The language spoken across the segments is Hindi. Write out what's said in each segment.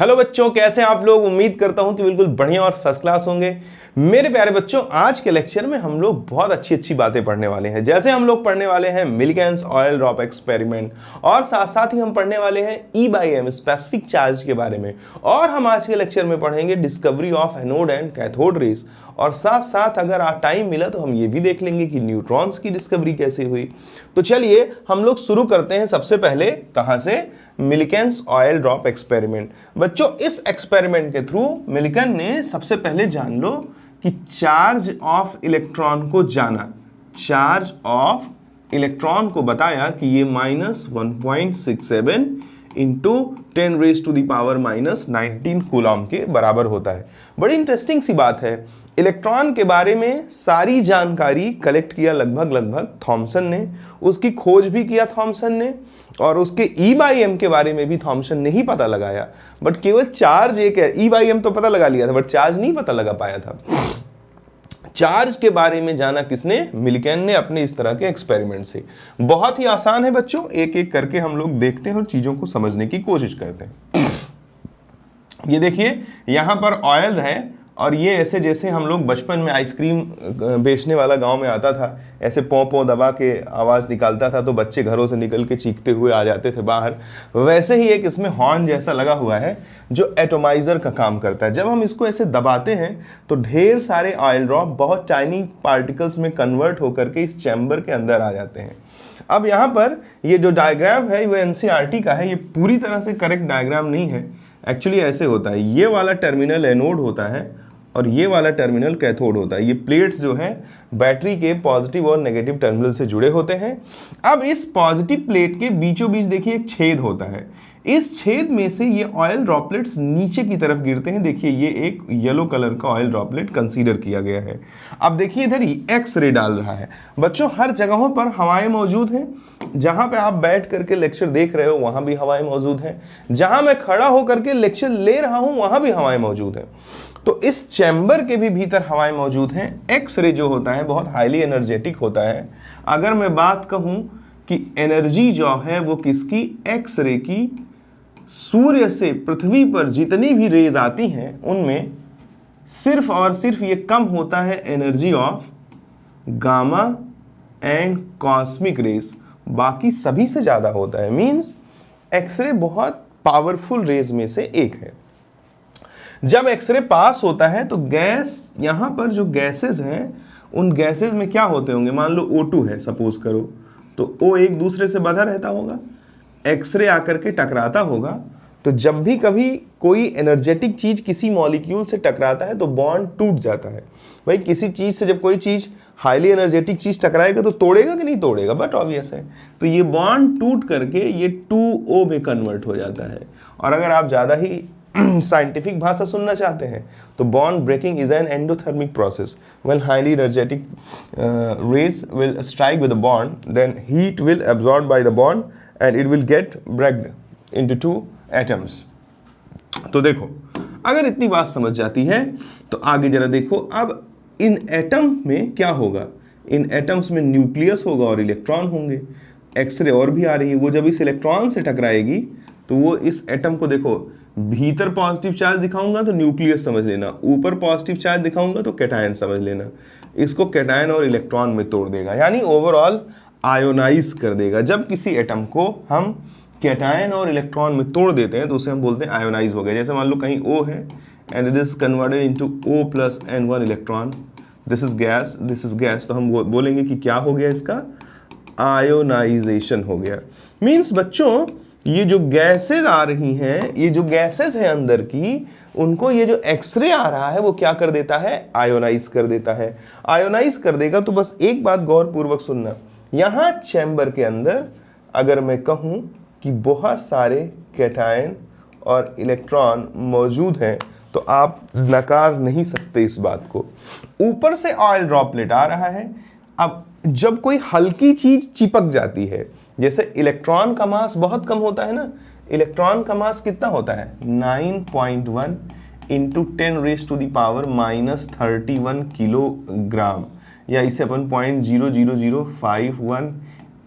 हेलो बच्चों, कैसे हैं आप लोग। उम्मीद करता हूं कि बिल्कुल बढ़िया और फर्स्ट क्लास होंगे। मेरे प्यारे बच्चों, आज के लेक्चर में हम लोग बहुत अच्छी अच्छी बातें पढ़ने वाले हैं। जैसे हम लोग पढ़ने वाले हैं मिल्किंस ऑयल ड्रॉप एक्सपेरिमेंट, और साथ साथ ही हम पढ़ने वाले हैं E/M स्पेसिफिक चार्ज के बारे में। और हम आज के लेक्चर में पढ़ेंगे discovery of anode and cathode rays, और साथ साथ अगर टाइम मिला तो हम ये भी देख लेंगे कि न्यूट्रॉन्स की डिस्कवरी कैसे हुई। तो चलिए हम लोग शुरू करते हैं। सबसे पहले कहां से? मिल्किंस ऑयल ड्रॉप एक्सपेरिमेंट। बच्चों, इस एक्सपेरिमेंट के थ्रू मिल्किन ने सबसे पहले जान लो कि चार्ज ऑफ इलेक्ट्रॉन को जाना। चार्ज ऑफ इलेक्ट्रॉन को बताया कि ये -1.67 इंटू 10⁻⁻⁻19 कूलम के बराबर होता है। बड़ी इंटरेस्टिंग सी बात है। इलेक्ट्रॉन के बारे में सारी जानकारी कलेक्ट किया लगभग थॉमसन ने, उसकी खोज भी किया थॉमसन ने, और उसके E/M के बारे में भी थॉमसन ने ही पता लगाया। बट केवल चार्ज एक है, E/M तो पता लगा लिया था बट चार्ज नहीं पता लगा पाया था। चार्ज के बारे में जाना किसने? मिल्किन ने, अपने इस तरह के एक्सपेरिमेंट से। बहुत ही आसान है बच्चों, एक एक करके हम लोग देखते हैं और चीजों को समझने की कोशिश करते हैं। ये देखिए, यहां पर ऑयल है, और ये ऐसे जैसे हम लोग बचपन में आइसक्रीम बेचने वाला गांव में आता था, ऐसे पों पों दबा के आवाज़ निकालता था तो बच्चे घरों से निकल के चीखते हुए आ जाते थे बाहर। वैसे ही एक इसमें हॉर्न जैसा लगा हुआ है जो एटोमाइज़र का काम करता है। जब हम इसको ऐसे दबाते हैं तो ढेर सारे ऑयल ड्रॉप बहुत टाइनी पार्टिकल्स में कन्वर्ट होकर के इस चैम्बर के अंदर आ जाते हैं। अब यहाँ पर ये जो डायग्राम है वो NCERT का है, ये पूरी तरह से करेक्ट डायग्राम नहीं है। एक्चुअली ऐसे होता है, ये वाला टर्मिनल एनोड होता है और ये वाला टर्मिनल कैथोड होता है। ये प्लेट्स जो हैं बैटरी के पॉजिटिव और नेगेटिव टर्मिनल से जुड़े होते हैं। अब इस पॉजिटिव प्लेट के बीचों बीच देखिए एक छेद होता है। इस छेद में से ये ऑयल ड्रॉपलेट्स नीचे की तरफ गिरते हैं। देखिए ये एक येलो कलर का ऑयल ड्रॉपलेट कंसीडर किया गया है। अब देखिए इधर एक्स रे डाल रहा है। बच्चों, हर जगहों पर हवाएं मौजूद हैं। जहां पे आप बैठ करके लेक्चर देख रहे हो वहां भी हवाएं मौजूद हैं। जहां मैं खड़ा होकर के लेक्चर ले रहा हूं वहां भी हवाएं मौजूद हैं। तो इस चैम्बर के भी भीतर हवाएं मौजूद हैं। एक्स रे जो होता है बहुत हाईली एनर्जेटिक होता है। अगर मैं बात कहूं कि एनर्जी जो है वो किसकी? एक्स रे की। सूर्य से पृथ्वी पर जितनी भी रेज आती हैं उनमें सिर्फ और सिर्फ ये कम होता है energy of gamma and cosmic rays, बाकी सभी से ज्यादा होता है। मींस एक्सरे बहुत पावरफुल रेज में से एक है। जब एक्सरे पास होता है तो गैस, यहां पर जो गैसेस हैं उन गैसेस में क्या होते होंगे? मान लो O2 है सपोज करो, तो O एक दूसरे से बंधा रहता होगा, एक्सरे आकर के टकराता होगा। तो जब भी कभी कोई एनर्जेटिक चीज किसी मॉलिक्यूल से टकराता है तो बॉन्ड टूट जाता है। भाई किसी चीज से जब कोई चीज हाईली एनर्जेटिक चीज टकराएगा तो तोड़ेगा कि नहीं तोड़ेगा? बट ऑब्वियस है। तो ये बॉन्ड टूट करके ये 2O में कन्वर्ट हो जाता है। और अगर आप ज्यादा ही साइंटिफिक भाषा सुनना चाहते हैं तो bond breaking is an endothermic process. When highly energetic rays will strike with the bond, then heat will absorb by the bond and it will get breaked into two atoms। तो देखो, अगर इतनी बात समझ जाती है तो आगे जरा देखो। अब इन एटम में क्या होगा? इन एटम्स में न्यूक्लियस होगा और इलेक्ट्रॉन होंगे। एक्सरे और भी आ रही है, वो जब इस इलेक्ट्रॉन से टकराएगी तो वो इस एटम को, देखो भीतर पॉजिटिव चार्ज दिखाऊंगा तो न्यूक्लियस समझ लेना, ऊपर पॉजिटिव चार्ज दिखाऊंगा तो कैटायन समझ लेना। इसको कैटायन और इलेक्ट्रॉन में तोड़ देगा, यानी ओवरऑल आयोनाइज कर देगा। जब किसी एटम को हम कैटायन और इलेक्ट्रॉन में तोड़ देते हैं तो उसे हम बोलते हैं आयोनाइज हो गया। जैसे मान लो कहीं O है and it is converted into O+ and 1 electron, this is gas, this is gas, तो हम बोलेंगे कि क्या हो गया? इसका आयोनाइजेशन हो गया। मीन्स बच्चों, ये जो गैसेज आ रही हैं, ये जो गैसेज है अंदर की, उनको ये जो एक्सरे आ रहा है वो क्या कर देता है? आयोनाइज कर देता है। आयोनाइज कर देगा तो बस एक बात गौर पूर्वक सुनना, यहां चैम्बर के अंदर अगर मैं कहूं कि बहुत सारे कैटायन और इलेक्ट्रॉन मौजूद हैं तो आप नकार नहीं सकते इस बात को। ऊपर से ऑयल ड्रॉपलेट आ रहा है। अब जब कोई हल्की चीज चिपक जाती है, जैसे इलेक्ट्रॉन का मास बहुत कम होता है ना, इलेक्ट्रॉन का मास कितना होता है? 9.1 इंटू 10⁻⁻31 किलोग्राम, या इसे अपन 0.00051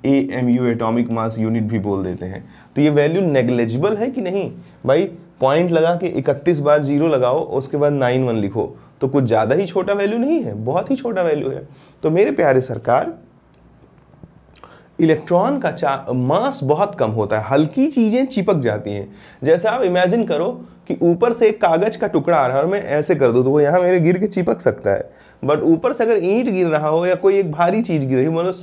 AMU एटॉमिक मास यूनिट भी बोल देते हैं। तो ये वैल्यू नेग्लिजिबल है कि नहीं? भाई पॉइंट लगा के 31 बार जीरो लगाओ, उसके बाद 91 लिखो, तो कुछ ज़्यादा ही छोटा वैल्यू नहीं है, बहुत ही छोटा वैल्यू है। तो मेरे प्यारे सरकार, इलेक्ट्रॉन का मास बहुत कम होता है, हल्की चीज़ें चिपक जाती हैं। जैसे आप इमेजिन करो कि ऊपर से एक कागज का टुकड़ा आ रहा है और मैं ऐसे कर दूं तो वो यहाँ मेरे गिर के चिपक सकता है, बट ऊपर से अगर ईंट गिर रहा हो या कोई एक भारी चीज़ गिर रही हो, मतलब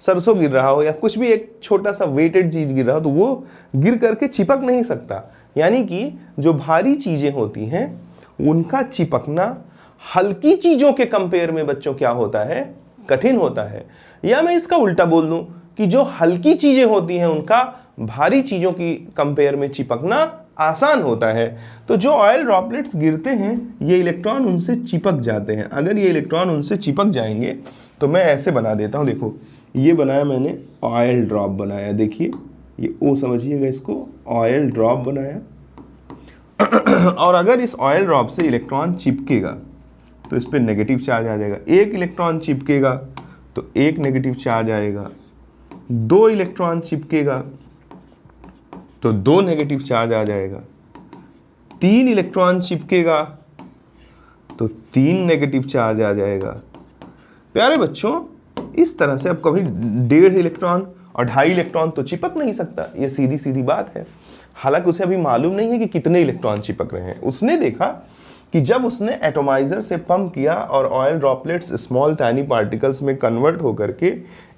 सरसों गिर रहा हो या कुछ भी एक छोटा सा वेटेड चीज़ गिर रहा हो, तो वो गिर करके चिपक नहीं सकता। यानी कि जो भारी चीज़ें होती हैं उनका चिपकना हल्की चीज़ों के कंपेयर में बच्चों क्या होता है, कठिन होता है। या मैं इसका उल्टा बोल दूं कि जो हल्की चीजें होती हैं उनका भारी चीजों की कंपेयर में चिपकना आसान होता है। तो जो ऑयल ड्रॉपलेट्स गिरते हैं ये इलेक्ट्रॉन उनसे चिपक जाते हैं। अगर ये इलेक्ट्रॉन उनसे चिपक जाएंगे तो मैं ऐसे बना देता हूं, देखो ये बनाया मैंने, ऑयल ड्रॉप बनाया, देखिए ये ओ समझिएगा इसको, ऑयल ड्रॉप बनाया। और अगर इस ऑयल ड्रॉप से इलेक्ट्रॉन चिपकेगा तो इस पर नेगेटिव चार्ज आ जाएगा। एक इलेक्ट्रॉन चिपकेगा तो एक नेगेटिव चार्ज आएगा, दो इलेक्ट्रॉन चिपकेगा तो दो नेगेटिव चार्ज आ जाएगा, तीन इलेक्ट्रॉन चिपकेगा तो तीन नेगेटिव चार्ज आ जाएगा। प्यारे बच्चों, इस तरह से अब कभी 1.5 इलेक्ट्रॉन और 2.5 इलेक्ट्रॉन तो चिपक नहीं सकता, ये सीधी सीधी बात है। हालांकि उसे अभी मालूम नहीं है कि कितने इलेक्ट्रॉन चिपक रहे हैं। उसने देखा कि जब उसने एटोमाइजर से पंप किया और oil droplets small tiny particles में कन्वर्ट होकर के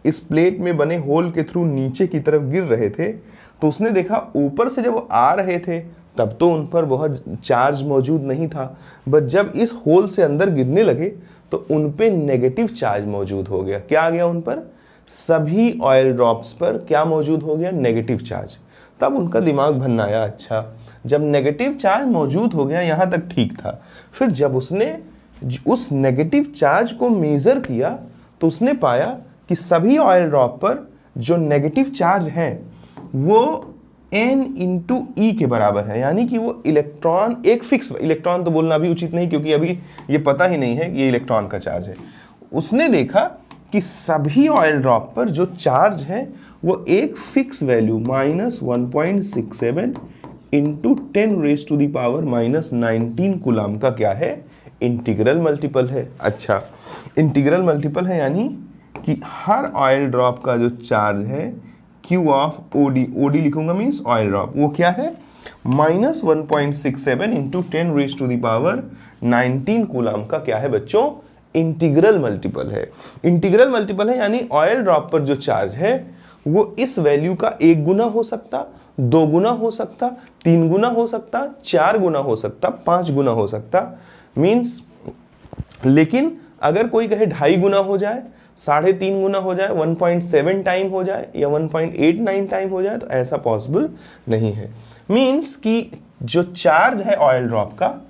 इस प्लेट में बने होल के थ्रू नीचे की तरफ गिर रहे थे, तो उसने देखा ऊपर से जब वो आ रहे थे तब तो उन पर बहुत चार्ज मौजूद नहीं था, बट जब इस होल से अंदर गिरने लगे तो उन पे नेगेटिव चार्ज मौजूद हो गया। क्या आ गया उन पर? सभी ऑयल ड्रॉप्स पर क्या मौजूद हो गया? Negative charge. तब उनका दिमाग भन्नाया, अच्छा जब नेगेटिव चार्ज मौजूद हो गया यहाँ तक ठीक था, फिर जब उसने उस नेगेटिव चार्ज को मेजर किया तो उसने पाया कि सभी ऑयल ड्रॉप पर जो नेगेटिव चार्ज है वो n इंटू ई के बराबर है। यानी कि वो इलेक्ट्रॉन, एक फिक्स इलेक्ट्रॉन तो बोलना भी उचित नहीं क्योंकि अभी ये पता ही नहीं है कि ये इलेक्ट्रॉन का चार्ज है। उसने देखा कि सभी ऑयल ड्रॉप पर जो चार्ज है वो एक फिक्स वैल्यू -1.67 इंटू 10⁻⁻⁻19 कूलम का क्या है? इंटीग्रल मल्टीपल है। अच्छा, इंटीग्रल मल्टीपल है यानी कि हर ऑयल ड्रॉप का जो चार्ज है Q ऑफ OD, OD लिखूंगा मीन्स ऑयल ड्रॉप, वो क्या है? -1.67 इंटू 10⁻⁻19 कूलम का क्या है बच्चों? इंटीग्रल मल्टीपल है। इंटीग्रल मल्टीपल है यानी ऑयल ड्रॉप पर जो चार्ज है वो इस वैल्यू का 1 गुना हो सकता, 2 गुना हो सकता, 3 गुना हो सकता, 4 गुना हो सकता, 5 गुना हो सकता, मीन्स। लेकिन अगर कोई कहे 2.5 गुना हो जाए, 3.5 गुना हो जाए, 1.7 टाइम हो जाए या 1.89 टाइम हो जाए तो ऐसा पॉसिबल नहीं है। मीन्स कि जो चार्ज है ऑयल ड्रॉप का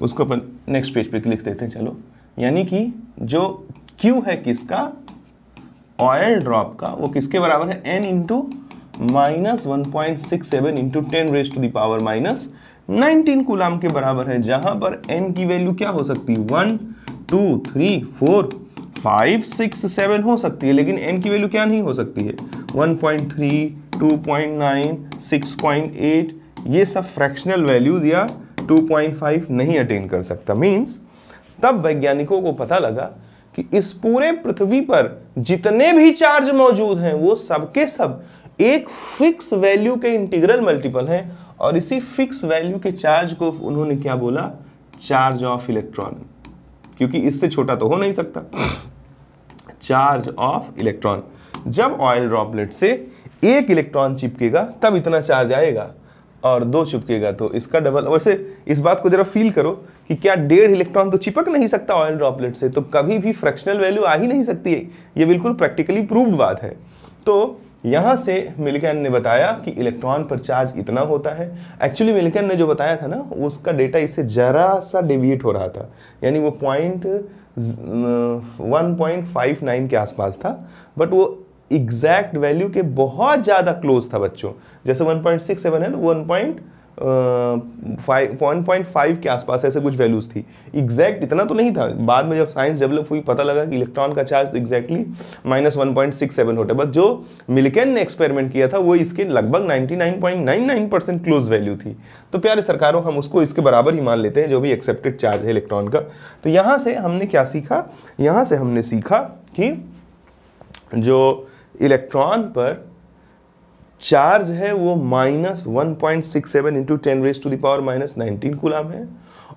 उसको अपन नेक्स्ट पेज पे लिख देते हैं, चलो। यानी कि जो Q है किसका? ऑयल ड्रॉप का, वो किसके बराबर है? n इंटू -1.67 इंटू 10⁻⁻19 कूलम के बराबर है, जहां पर n की वैल्यू क्या हो सकती है? 1, 2, 3, 4, 5, 6, 7 हो सकती है, लेकिन n की वैल्यू क्या नहीं हो सकती है? 1.3, 2.9, 6.8, ये सब फ्रैक्शनल वैल्यूज या 2.5 नहीं अटेन कर सकता। मीन्स तब वैज्ञानिकों को पता लगा कि इस पूरे पृथ्वी पर जितने भी चार्ज मौजूद हैं वो सबके सब एक फिक्स वैल्यू के इंटीग्रल मल्टीपल हैं, और इसी फिक्स वैल्यू के चार्ज को उन्होंने क्या बोला? चार्ज ऑफ इलेक्ट्रॉन, क्योंकि इससे छोटा तो हो नहीं सकता। Charge of electron. जब ऑयल ड्रॉपलेट से एक इलेक्ट्रॉन चिपकेगा तब इतना चार्ज आएगा, और 2 चिपकेगा तो इसका डबल। वैसे इस बात को जरा फील करो कि क्या 1.5 इलेक्ट्रॉन तो चिपक नहीं सकता ऑयल ड्रॉपलेट से, तो कभी भी फ्रैक्शनल वैल्यू आ ही नहीं सकती है। ये बिल्कुल प्रैक्टिकली प्रूव्ड बात है। तो यहां से मिल्कन ने बताया कि इलेक्ट्रॉन पर चार्ज इतना होता है। एक्चुअली मिल्कन ने जो बताया था ना, उसका डेटा इससे जरा सा डेविएट हो रहा था, यानी वो 1.59 के आसपास था, बट वो एग्जैक्ट वैल्यू के बहुत ज़्यादा क्लोज था बच्चों। जैसे 1.67 है तो 0.5 के आसपास ऐसे कुछ वैल्यूज थी। एग्जैक्ट इतना तो नहीं था, बाद में जब साइंस डेवलप हुई पता लगा कि इलेक्ट्रॉन का चार्ज तो एग्जैक्टली -1.67 होता है, बट जो मिल्केन ने एक्सपेरिमेंट किया था वो इसके लगभग 99.99% क्लोज वैल्यू थी। तो प्यारे सरकारों, हम उसको इसके बराबर ही मान लेते हैं जो भी एक्सेप्टेड चार्ज है इलेक्ट्रॉन का। तो यहाँ से हमने क्या सीखा? यहाँ से हमने सीखा कि जो इलेक्ट्रॉन पर चार्ज है वो -1.67 इंटू 10⁻⁻19 कूलम है,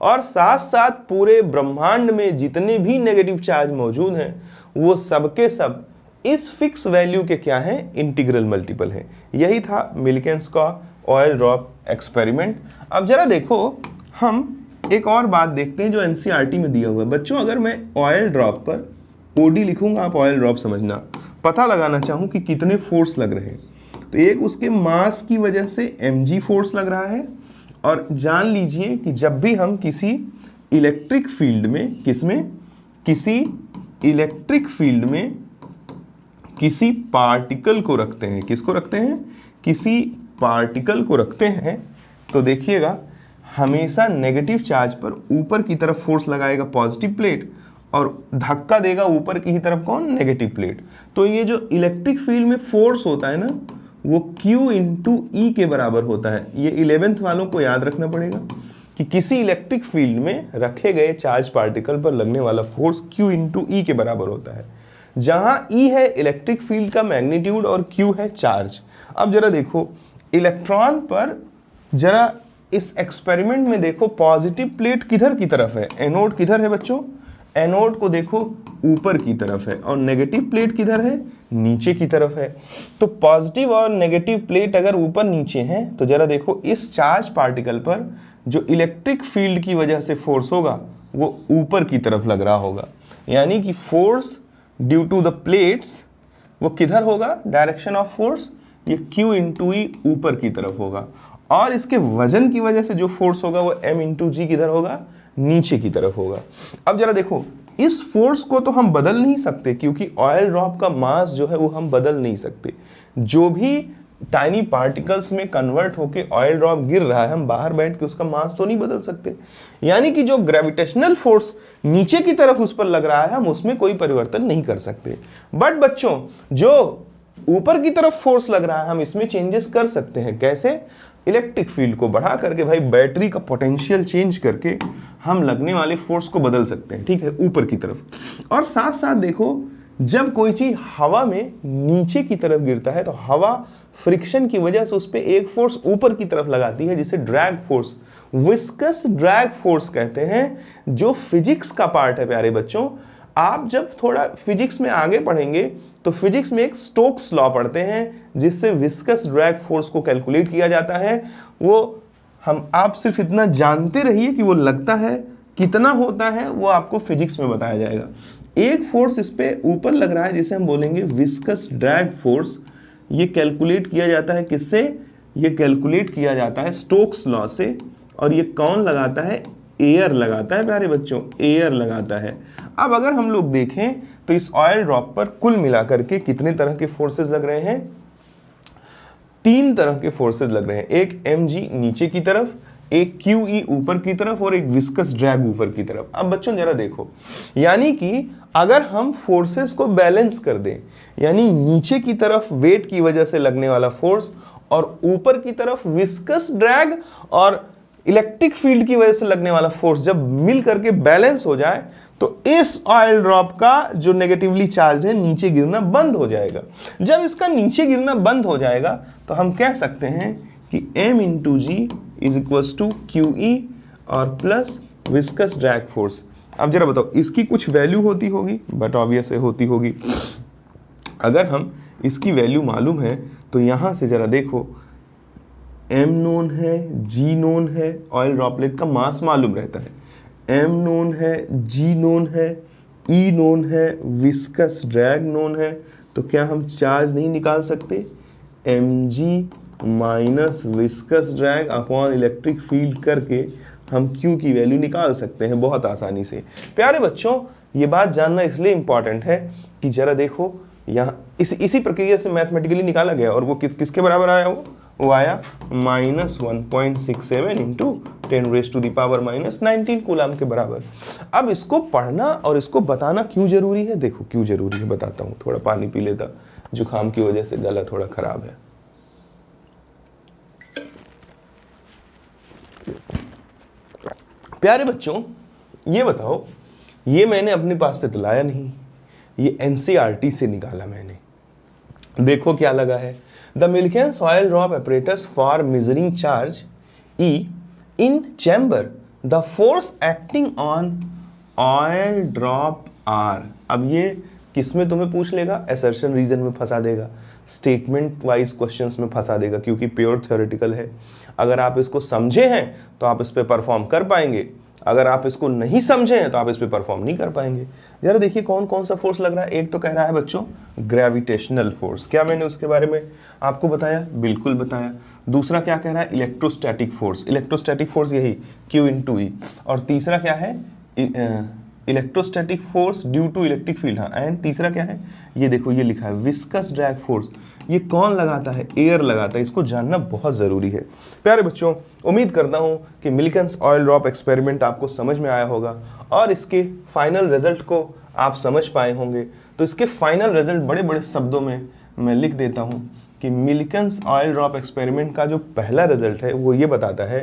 और साथ साथ पूरे ब्रह्मांड में जितने भी नेगेटिव चार्ज मौजूद हैं वो सबके सब इस फिक्स वैल्यू के क्या हैं? इंटीग्रल मल्टीपल हैं। यही था मिल्केन्स का ऑयल ड्रॉप एक्सपेरिमेंट। अब जरा देखो, हम एक और बात देखते हैं जो एनसीईआरटी में दिया हुआ है। बच्चों, अगर मैं ऑयल ड्रॉप पर ओडी लिखूंगा, आप ऑयल ड्रॉप समझना, पता लगाना चाहूं कि कितने फोर्स लग रहे हैं, तो एक उसके मास की वजह से mg फोर्स लग रहा है। और जान लीजिए कि जब भी हम किसी इलेक्ट्रिक फील्ड में, किसी इलेक्ट्रिक फील्ड में किसी पार्टिकल को रखते हैं, किसको रखते हैं? किसी पार्टिकल को रखते हैं, तो देखिएगा हमेशा नेगेटिव चार्ज पर ऊपर की तरफ फोर्स लगाएगा पॉजिटिव प्लेट, और धक्का देगा ऊपर की तरफ कौन? Negative plate. तो ये जो इलेक्ट्रिक फील्ड में फोर्स होता है ना, वो Q इंटू ई के बराबर होता है। ये 11th वालों को याद रखना पड़ेगा कि किसी इलेक्ट्रिक फील्ड में रखे गए चार्ज पार्टिकल पर लगने वाला फोर्स Q इंटू ई के बराबर होता है, जहां E है इलेक्ट्रिक फील्ड का मैग्नीट्यूड और Q है चार्ज। अब जरा देखो इलेक्ट्रॉन पर, जरा इस एक्सपेरिमेंट में देखो पॉजिटिव प्लेट किधर की तरफ है? एनोड किधर है बच्चों? एनोड को देखो ऊपर की तरफ है, और नेगेटिव प्लेट किधर है? नीचे की तरफ है। तो पॉजिटिव और नेगेटिव प्लेट अगर ऊपर नीचे हैं, तो जरा देखो इस चार्ज पार्टिकल पर जो इलेक्ट्रिक फील्ड की वजह से फोर्स होगा वो ऊपर की तरफ लग रहा होगा। यानी कि force due to the plates वो किधर होगा? डायरेक्शन ऑफ फोर्स ये Q इंटू ई ऊपर की तरफ होगा, और इसके वजन की वजह से जो फोर्स होगा वो M इंटू जी किधर होगा? नीचे की तरफ होगा। अब जरा देखो, इस फोर्स को तो हम बदल नहीं सकते, क्योंकि ऑयल ड्रॉप का मास जो है वो हम बदल नहीं सकते। जो भी टाइनी पार्टिकल्स में कन्वर्ट होके ऑयल ड्रॉप गिर रहा है, हम बाहर बैठ के उसका मास तो नहीं बदल सकते। यानी कि जो ग्रेविटेशनल फोर्स नीचे की तरफ उस पर लग रहा है, हम उसमें कोई परिवर्तन नहीं कर सकते। बट बच्चों, जो ऊपर की तरफ फोर्स लग रहा है, हम इसमें चेंजेस कर सकते हैं। कैसे? इलेक्ट्रिक फील्ड को बढ़ा करके, भाई बैटरी का पोटेंशियल चेंज करके हम लगने वाले फोर्स को बदल सकते हैं, ठीक है, ऊपर की तरफ। और साथ साथ देखो, जब कोई चीज हवा में नीचे की तरफ गिरता है तो हवा फ्रिक्शन की वजह से उस पर एक फोर्स ऊपर की तरफ लगाती है, जिसे drag force, viscous drag force कहते हैं, जो फिजिक्स का पार्ट है। प्यारे बच्चों, आप जब थोड़ा फिजिक्स में आगे पढ़ेंगे तो फिजिक्स में एक स्टोक्स लॉ पढ़ते हैं, जिससे विस्कस ड्रैग फोर्स को कैलकुलेट किया जाता है। वो आप सिर्फ इतना जानते रहिए कि वो लगता है, कितना होता है वो आपको फिजिक्स में बताया जाएगा। एक फोर्स इस पे ऊपर लग रहा है जिसे हम बोलेंगे विस्कस ड्रैग फोर्स। ये कैलकुलेट किया जाता है किससे? ये कैलकुलेट किया जाता है स्टोक्स लॉ से। और ये कौन लगाता है? एयर लगाता है प्यारे बच्चों, एयर लगाता है। अब अगर हम लोग देखें तो इस ऑयल ड्रॉप पर कुल मिलाकर के कितने तरह के फोर्सेस लग रहे हैं? 3 तरह के फोर्सेस लग रहे हैं। एक mg नीचे की तरफ, एक QE ऊपर की तरफ, और एक विस्कस ड्रैग ऊपर की तरफ। अब बच्चों जरा देखो, यानी कि अगर हम फोर्सेस को बैलेंस कर दें, यानी नीचे की तरफ वेट की वजह से लगने वाला फोर्स और ऊपर की तरफ विस्कस ड्रैग और इलेक्ट्रिक फील्ड की वजह से लगने वाला फोर्स जब मिल करके बैलेंस हो जाए, तो इस ऑयल ड्रॉप का जो नेगेटिवली चार्ज है नीचे गिरना बंद हो जाएगा। जब इसका नीचे गिरना बंद हो जाएगा तो हम कह सकते हैं कि m into g is equals to QE और प्लस विस्कस ड्रैग फोर्स। अब जरा बताओ, इसकी कुछ वैल्यू होती होगी? बट ऑब्वियस है होती होगी। अगर हम इसकी वैल्यू मालूम है तो यहां से जरा देखो, m नोन है, g नोन है, ऑयल ड्रॉपलेट का मास मालूम रहता है, m नोन है, g नोन है, e नोन है, विस्कस ड्रैग नोन है, तो क्या हम चार्ज नहीं निकाल सकते? mg minus viscous drag upon electric field करके हम Q की वैल्यू निकाल सकते हैं बहुत आसानी से। प्यारे बच्चों, ये बात जानना इसलिए इंपॉर्टेंट है कि जरा देखो यहाँ इसी प्रक्रिया से मैथमेटिकली निकाला गया, और वो किसके बराबर आया? वो वो आया -1.67 इंटू 10⁻⁻⁹ कूलाम के बराबर। अब इसको पढ़ना और इसको बताना क्यों जरूरी है, देखो क्यों जरूरी है बताता हूं। थोड़ा पानी पी लेता, जुकाम की वजह से गला थोड़ा खराब है। प्यारे बच्चों, ये बताओ, ये मैंने अपने पास से तो लाया नहीं, ये एनसीईआरटी से निकाला मैंने। देखो क्या लगा है, the Millikan's oil drop apparatus for measuring charge E in chamber, the force acting on oil drop R। अब ये किसमें तुम्हें पूछ लेगा, असर्शन रीजन में फंसा देगा, स्टेटमेंट वाइज क्वेश्चंस में फंसा देगा, क्योंकि प्योर थ्योरेटिकल है। अगर आप इसको समझे हैं तो आप इस पे परफॉर्म कर पाएंगे, अगर आप इसको नहीं समझे हैं तो आप इस पे परफॉर्म नहीं कर पाएंगे। जरा देखिए कौन कौन सा फोर्स लग रहा है। एक तो कह रहा है बच्चों ग्रेविटेशनल फोर्स, क्या मैंने उसके बारे में आपको बताया, बिल्कुल बताया। दूसरा क्या कह रहा है, इलेक्ट्रोस्टैटिक फोर्स, इलेक्ट्रोस्टैटिक फोर्स यही Q × E। और तीसरा क्या है, electrostatic force due to electric field. हाँ, एंड तीसरा क्या है, ये देखो ये लिखा है विस्कस ड्रैग फोर्स। ये कौन लगाता है, एयर लगाता है, इसको जानना बहुत ज़रूरी है। प्यारे बच्चों, उम्मीद करता हूँ कि मिल्कियंस ऑयल ड्रॉप एक्सपेरिमेंट आपको समझ में आया होगा और इसके फाइनल रिजल्ट को आप समझ पाए होंगे। तो इसके फाइनल रिजल्ट बड़े बड़े शब्दों में मैं लिख देता हूँ कि मिल्कियंस ऑयल ड्रॉप एक्सपेरिमेंट का जो पहला रिजल्ट है वो ये बताता है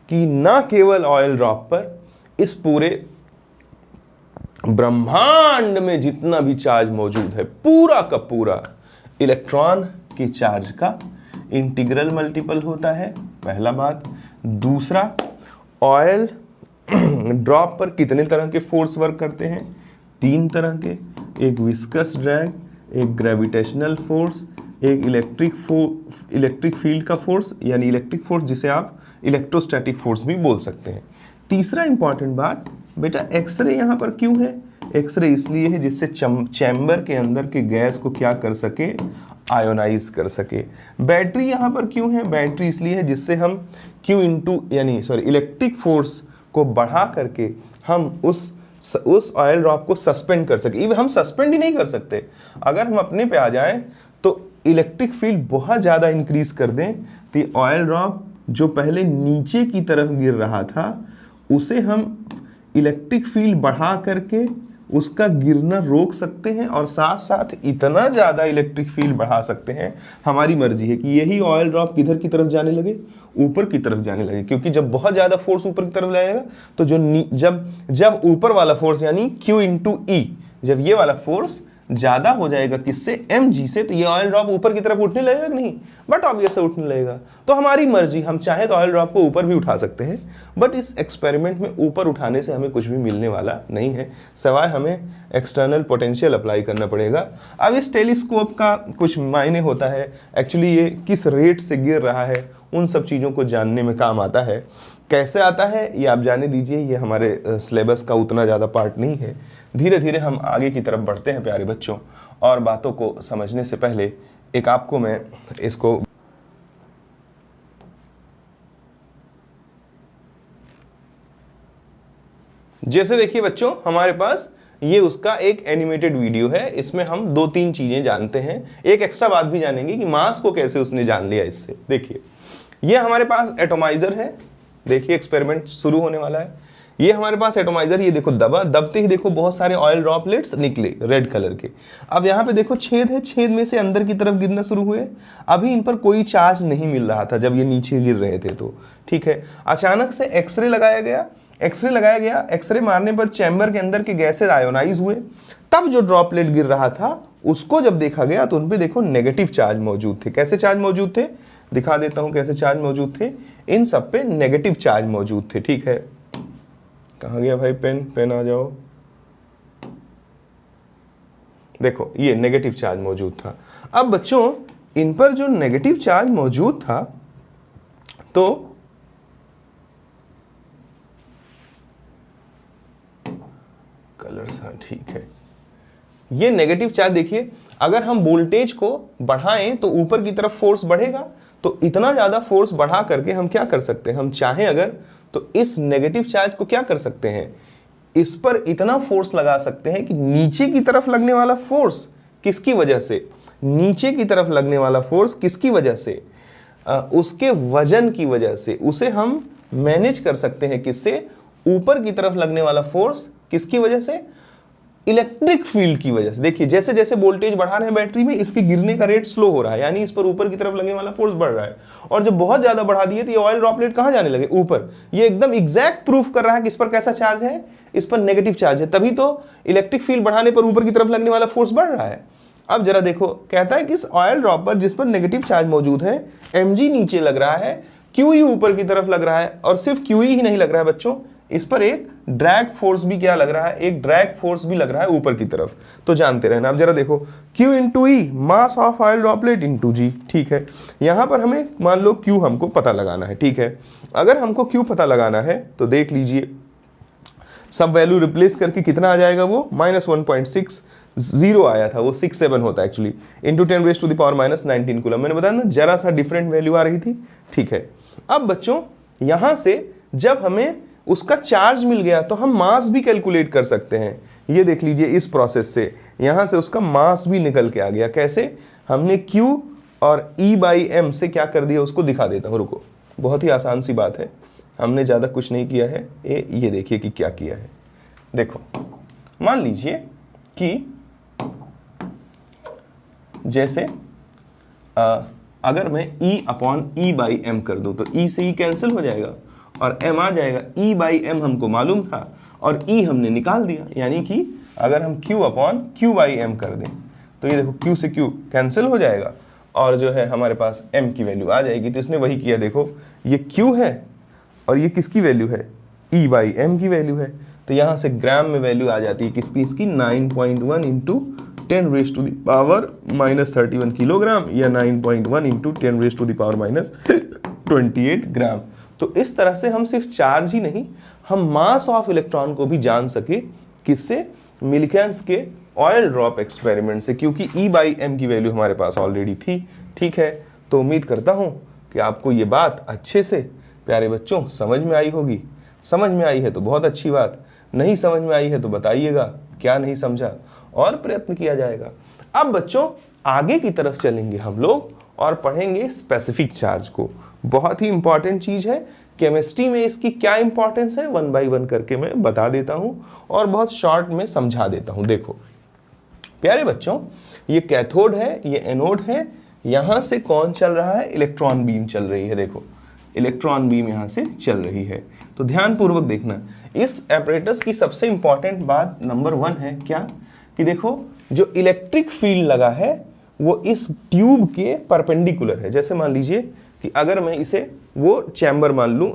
कि ना केवल ऑयल ड्रॉप पर, इस पूरे ब्रह्मांड में जितना भी चार्ज मौजूद है पूरा का पूरा इलेक्ट्रॉन की चार्ज का इंटीग्रल मल्टीपल होता है, पहला बात। दूसरा, ऑयल ड्रॉप पर कितने तरह के फोर्स वर्क करते हैं, 3 तरह के, एक विस्कस ड्रैग, एक ग्रेविटेशनल फोर्स, एक इलेक्ट्रिक फील्ड का फोर्स यानी इलेक्ट्रिक फोर्स जिसे आप इलेक्ट्रोस्टैटिक फोर्स भी बोल सकते हैं। तीसरा इंपॉर्टेंट बात, बेटा एक्सरे यहाँ पर क्यों है, एक्सरे इसलिए है जिससे चैम्बर के अंदर के गैस को क्या कर सके, आयोनाइज कर सके। बैटरी यहाँ पर क्यों है, बैटरी इसलिए है जिससे हम इलेक्ट्रिक फोर्स को बढ़ा करके हम उस ऑयल ड्रॉप को सस्पेंड कर सके। इवन हम सस्पेंड ही नहीं कर सकते, अगर हम अपने पे आ जाएं तो इलेक्ट्रिक फील्ड बहुत ज़्यादा इंक्रीज कर दें तो ऑयल ड्रॉप जो पहले नीचे की तरफ गिर रहा था उसे हम इलेक्ट्रिक फील्ड बढ़ा करके उसका गिरना रोक सकते हैं और साथ साथ इतना ज़्यादा इलेक्ट्रिक फील्ड बढ़ा सकते हैं, हमारी मर्जी है कि यही ऑयल ड्रॉप किधर की तरफ जाने लगे, ऊपर की तरफ जाने लगे। क्योंकि जब बहुत ज़्यादा फोर्स ऊपर की तरफ जाएगा तो जब ऊपर वाला फोर्स यानी Q × E, जब ये वाला फोर्स ज़्यादा हो जाएगा किससे, mg से, तो ये ऑयल ड्रॉप ऊपर की तरफ उठने लगेगा कि नहीं, बट ऑब्वियस उठने लगेगा। तो हमारी मर्जी, हम चाहे तो ऑयल ड्रॉप को ऊपर भी उठा सकते हैं, बट इस एक्सपेरिमेंट में ऊपर उठाने से हमें कुछ भी मिलने वाला नहीं है, सवाए हमें एक्सटर्नल पोटेंशियल अप्लाई करना पड़ेगा। अब इस टेलीस्कोप का कुछ मायने होता है, एक्चुअली ये किस रेट से गिर रहा है उन सब चीज़ों को जानने में काम आता है। कैसे आता है ये आप जाने दीजिए, ये हमारे सिलेबस का उतना ज़्यादा पार्ट नहीं है। धीरे धीरे हम आगे की तरफ बढ़ते हैं प्यारे बच्चों, और बातों को समझने से पहले एक आपको मैं इसको जैसे देखिए बच्चों, हमारे पास ये उसका एक एनिमेटेड वीडियो है, इसमें हम 2-3 चीजें जानते हैं, एक एक्स्ट्रा बात भी जानेंगे कि मास को कैसे उसने जान लिया इससे। देखिए ये हमारे पास एटोमाइजर है, देखिए एक्सपेरिमेंट शुरू होने वाला है। ये हमारे पास एटोमाइजर, ये देखो दबते ही देखो बहुत सारे ऑयल ड्रॉपलेट्स निकले रेड कलर के। अब यहाँ पे देखो छेद है, छेद में से अंदर की तरफ गिरना शुरू हुए। अभी इन पर कोई चार्ज नहीं मिल रहा था जब ये नीचे गिर रहे थे, तो ठीक है। अचानक से एक्सरे लगाया गया, एक्सरे मारने पर चैम्बर के अंदर के गैसेज आयोनाइज हुए। तब जो ड्रॉपलेट गिर रहा था उसको जब देखा गया तो उनपे देखो नेगेटिव चार्ज मौजूद थे। कैसे चार्ज मौजूद थे, दिखा देता हूं कैसे चार्ज मौजूद थे। इन सब पे नेगेटिव चार्ज मौजूद थे, ठीक है। कहाँ गया भाई पेन आ जाओ। देखो ये नेगेटिव चार्ज मौजूद था। अब बच्चों इन पर जो नेगेटिव चार्ज मौजूद था, तो कलर्स, हाँ ठीक है, ये नेगेटिव चार्ज देखिए, अगर हम वोल्टेज को बढ़ाएं तो ऊपर की तरफ फोर्स बढ़ेगा। तो इतना ज्यादा फोर्स बढ़ा करके हम क्या कर सकते हैं, हम चाहें अगर तो इस नेगेटिव चार्ज को क्या कर सकते हैं, इस पर इतना फोर्स लगा सकते हैं कि नीचे की तरफ लगने वाला फोर्स किसकी वजह से, नीचे की तरफ लगने वाला फोर्स किसकी वजह से, उसके वजन की वजह से उसे हम मैनेज कर सकते हैं। किससे? ऊपर की तरफ लगने वाला फोर्स किसकी वजह से? इलेक्ट्रिक फील्ड की वजह से। देखिए जैसे जैसे वोल्टेज बढ़ा रहे हैं बैटरी में, इसके गिरने का रेट स्लो हो रहा है, यानी इस पर ऊपर की तरफ लगने वाला फोर्स बढ़ रहा है। और जब बहुत ज्यादा बढ़ा दिए तो ये ऑयल ड्रॉपलेट कहां जाने लगे? ऊपर। ये एकदम एग्जैक्ट प्रूफ कर रहा है कि इस पर कैसा चार्ज है, इस पर नेगेटिव चार्ज है, तभी तो इलेक्ट्रिक फील्ड बढ़ाने पर ऊपर की तरफ लगने वाला फोर्स बढ़ रहा है। अब जरा देखो, कहता है कि इस ऑयल ड्रॉप पर जिस पर नेगेटिव चार्ज मौजूद है, mg नीचे लग रहा है, QE ऊपर की तरफ लग रहा है, और सिर्फ QE ही नहीं लग रहा है बच्चों, इस पर एक ड्रैग फोर्स भी क्या लग रहा है? एक ड्रैग फोर्स भी लग रहा है ऊपर की तरफ। तो जानते रहना। अब जरा देखो, Q into E, mass of oil droplet into g. ठीक है, यहां पर हमें मान लो Q हमको पता लगाना है। ठीक है, अगर हमको Q पता लगाना है तो देख लीजिए, सब वैल्यू रिप्लेस करके कितना आ जाएगा? वो -1.60 आया था, वो 67 होता है एक्चुअली, इंटू 10⁻⁻19 कूलम। मैंने बताया ना, जरा सा डिफरेंट वैल्यू आ रही थी। ठीक है, अब बच्चों यहां से जब हमें उसका चार्ज मिल गया तो हम मास भी कैलकुलेट कर सकते हैं। ये देख लीजिए, इस प्रोसेस से यहां से उसका मास भी निकल के आ गया। कैसे? हमने Q और E/m से क्या कर दिया उसको दिखा देता हूं, रुको। बहुत ही आसान सी बात है, हमने ज़्यादा कुछ नहीं किया है। ये देखिए कि क्या किया है। देखो, मान लीजिए कि जैसे अगर मैं E/E/m कर दूं तो E से E कैंसिल हो जाएगा और m आ जाएगा। E/m हमको मालूम था और E हमने निकाल दिया, यानी कि अगर हम Q/Q/m कर दें तो ये देखो Q से Q कैंसिल हो जाएगा और जो है हमारे पास m की वैल्यू आ जाएगी। तो इसने वही किया, देखो ये Q है और ये किसकी वैल्यू है? E/m की वैल्यू है। तो यहाँ से ग्राम में वैल्यू आ जाती है किसकी? इसकी 9.1 इंटू 10⁻⁻31 किलोग्राम या 9.1 इंटू 10⁻⁻28 ग्राम। तो इस तरह से हम सिर्फ चार्ज ही नहीं, हम मास ऑफ इलेक्ट्रॉन को भी जान सके। किससे? मिल्कियंस के ऑयल ड्रॉप एक्सपेरिमेंट से, क्योंकि E/m की वैल्यू हमारे पास ऑलरेडी थी। ठीक है, तो उम्मीद करता हूं कि आपको ये बात अच्छे से प्यारे बच्चों समझ में आई होगी। समझ में आई है तो बहुत अच्छी बात, नहीं समझ में आई है तो बताइएगा क्या नहीं समझा और प्रयत्न किया जाएगा। अब बच्चों आगे की तरफ चलेंगे हम लोग और पढ़ेंगे स्पेसिफिक चार्ज को। बहुत ही इंपॉर्टेंट चीज है, केमिस्ट्री में इसकी क्या इंपॉर्टेंस है 1 बाय 1 करके मैं बता देता हूं और बहुत शॉर्ट में समझा देता हूं। देखो प्यारे बच्चों, ये कैथोड है, ये एनोड है, यहां से कौन चल रहा है? इलेक्ट्रॉन बीम चल रही है। देखो इलेक्ट्रॉन बीम यहां से चल रही है। तो ध्यान पूर्वक देखना, इस एपरेटस की सबसे इंपॉर्टेंट बात नंबर 1 है क्या? कि देखो जो इलेक्ट्रिक फील्ड लगा है वो इस ट्यूब के परपेंडिकुलर है। जैसे मान लीजिए कि अगर मैं इसे वो चैम्बर मान लूं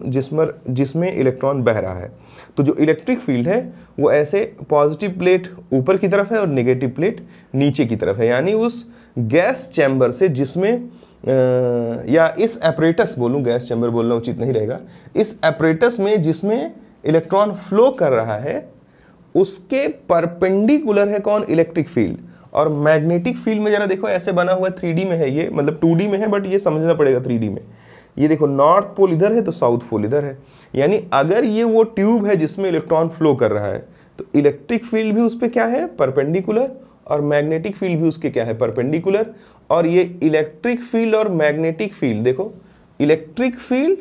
जिसमें इलेक्ट्रॉन बह रहा है, तो जो इलेक्ट्रिक फील्ड है वो ऐसे पॉजिटिव प्लेट ऊपर की तरफ है और नेगेटिव प्लेट नीचे की तरफ है। यानी उस गैस चैम्बर से जिसमें या इस एपरेटस बोलूं, गैस चैम्बर बोलना उचित नहीं रहेगा, इस एपरेटस में जिसमें इलेक्ट्रॉन फ्लो कर रहा है उसके परपेंडिकुलर है कौन? Electric field. और मैग्नेटिक फील्ड में जरा देखो ऐसे बना हुआ 3D में है, ये मतलब 2D में है बट ये समझना पड़ेगा 3D में। ये देखो नॉर्थ पोल इधर है तो साउथ पोल इधर है, यानी अगर ये वो ट्यूब है जिसमें इलेक्ट्रॉन फ्लो कर रहा है तो इलेक्ट्रिक फील्ड भी उस पर क्या है? परपेंडिकुलर, और मैग्नेटिक फील्ड भी उसके क्या है? परपेंडिकुलर। और ये इलेक्ट्रिक फील्ड और मैग्नेटिक फील्ड, देखो इलेक्ट्रिक फील्ड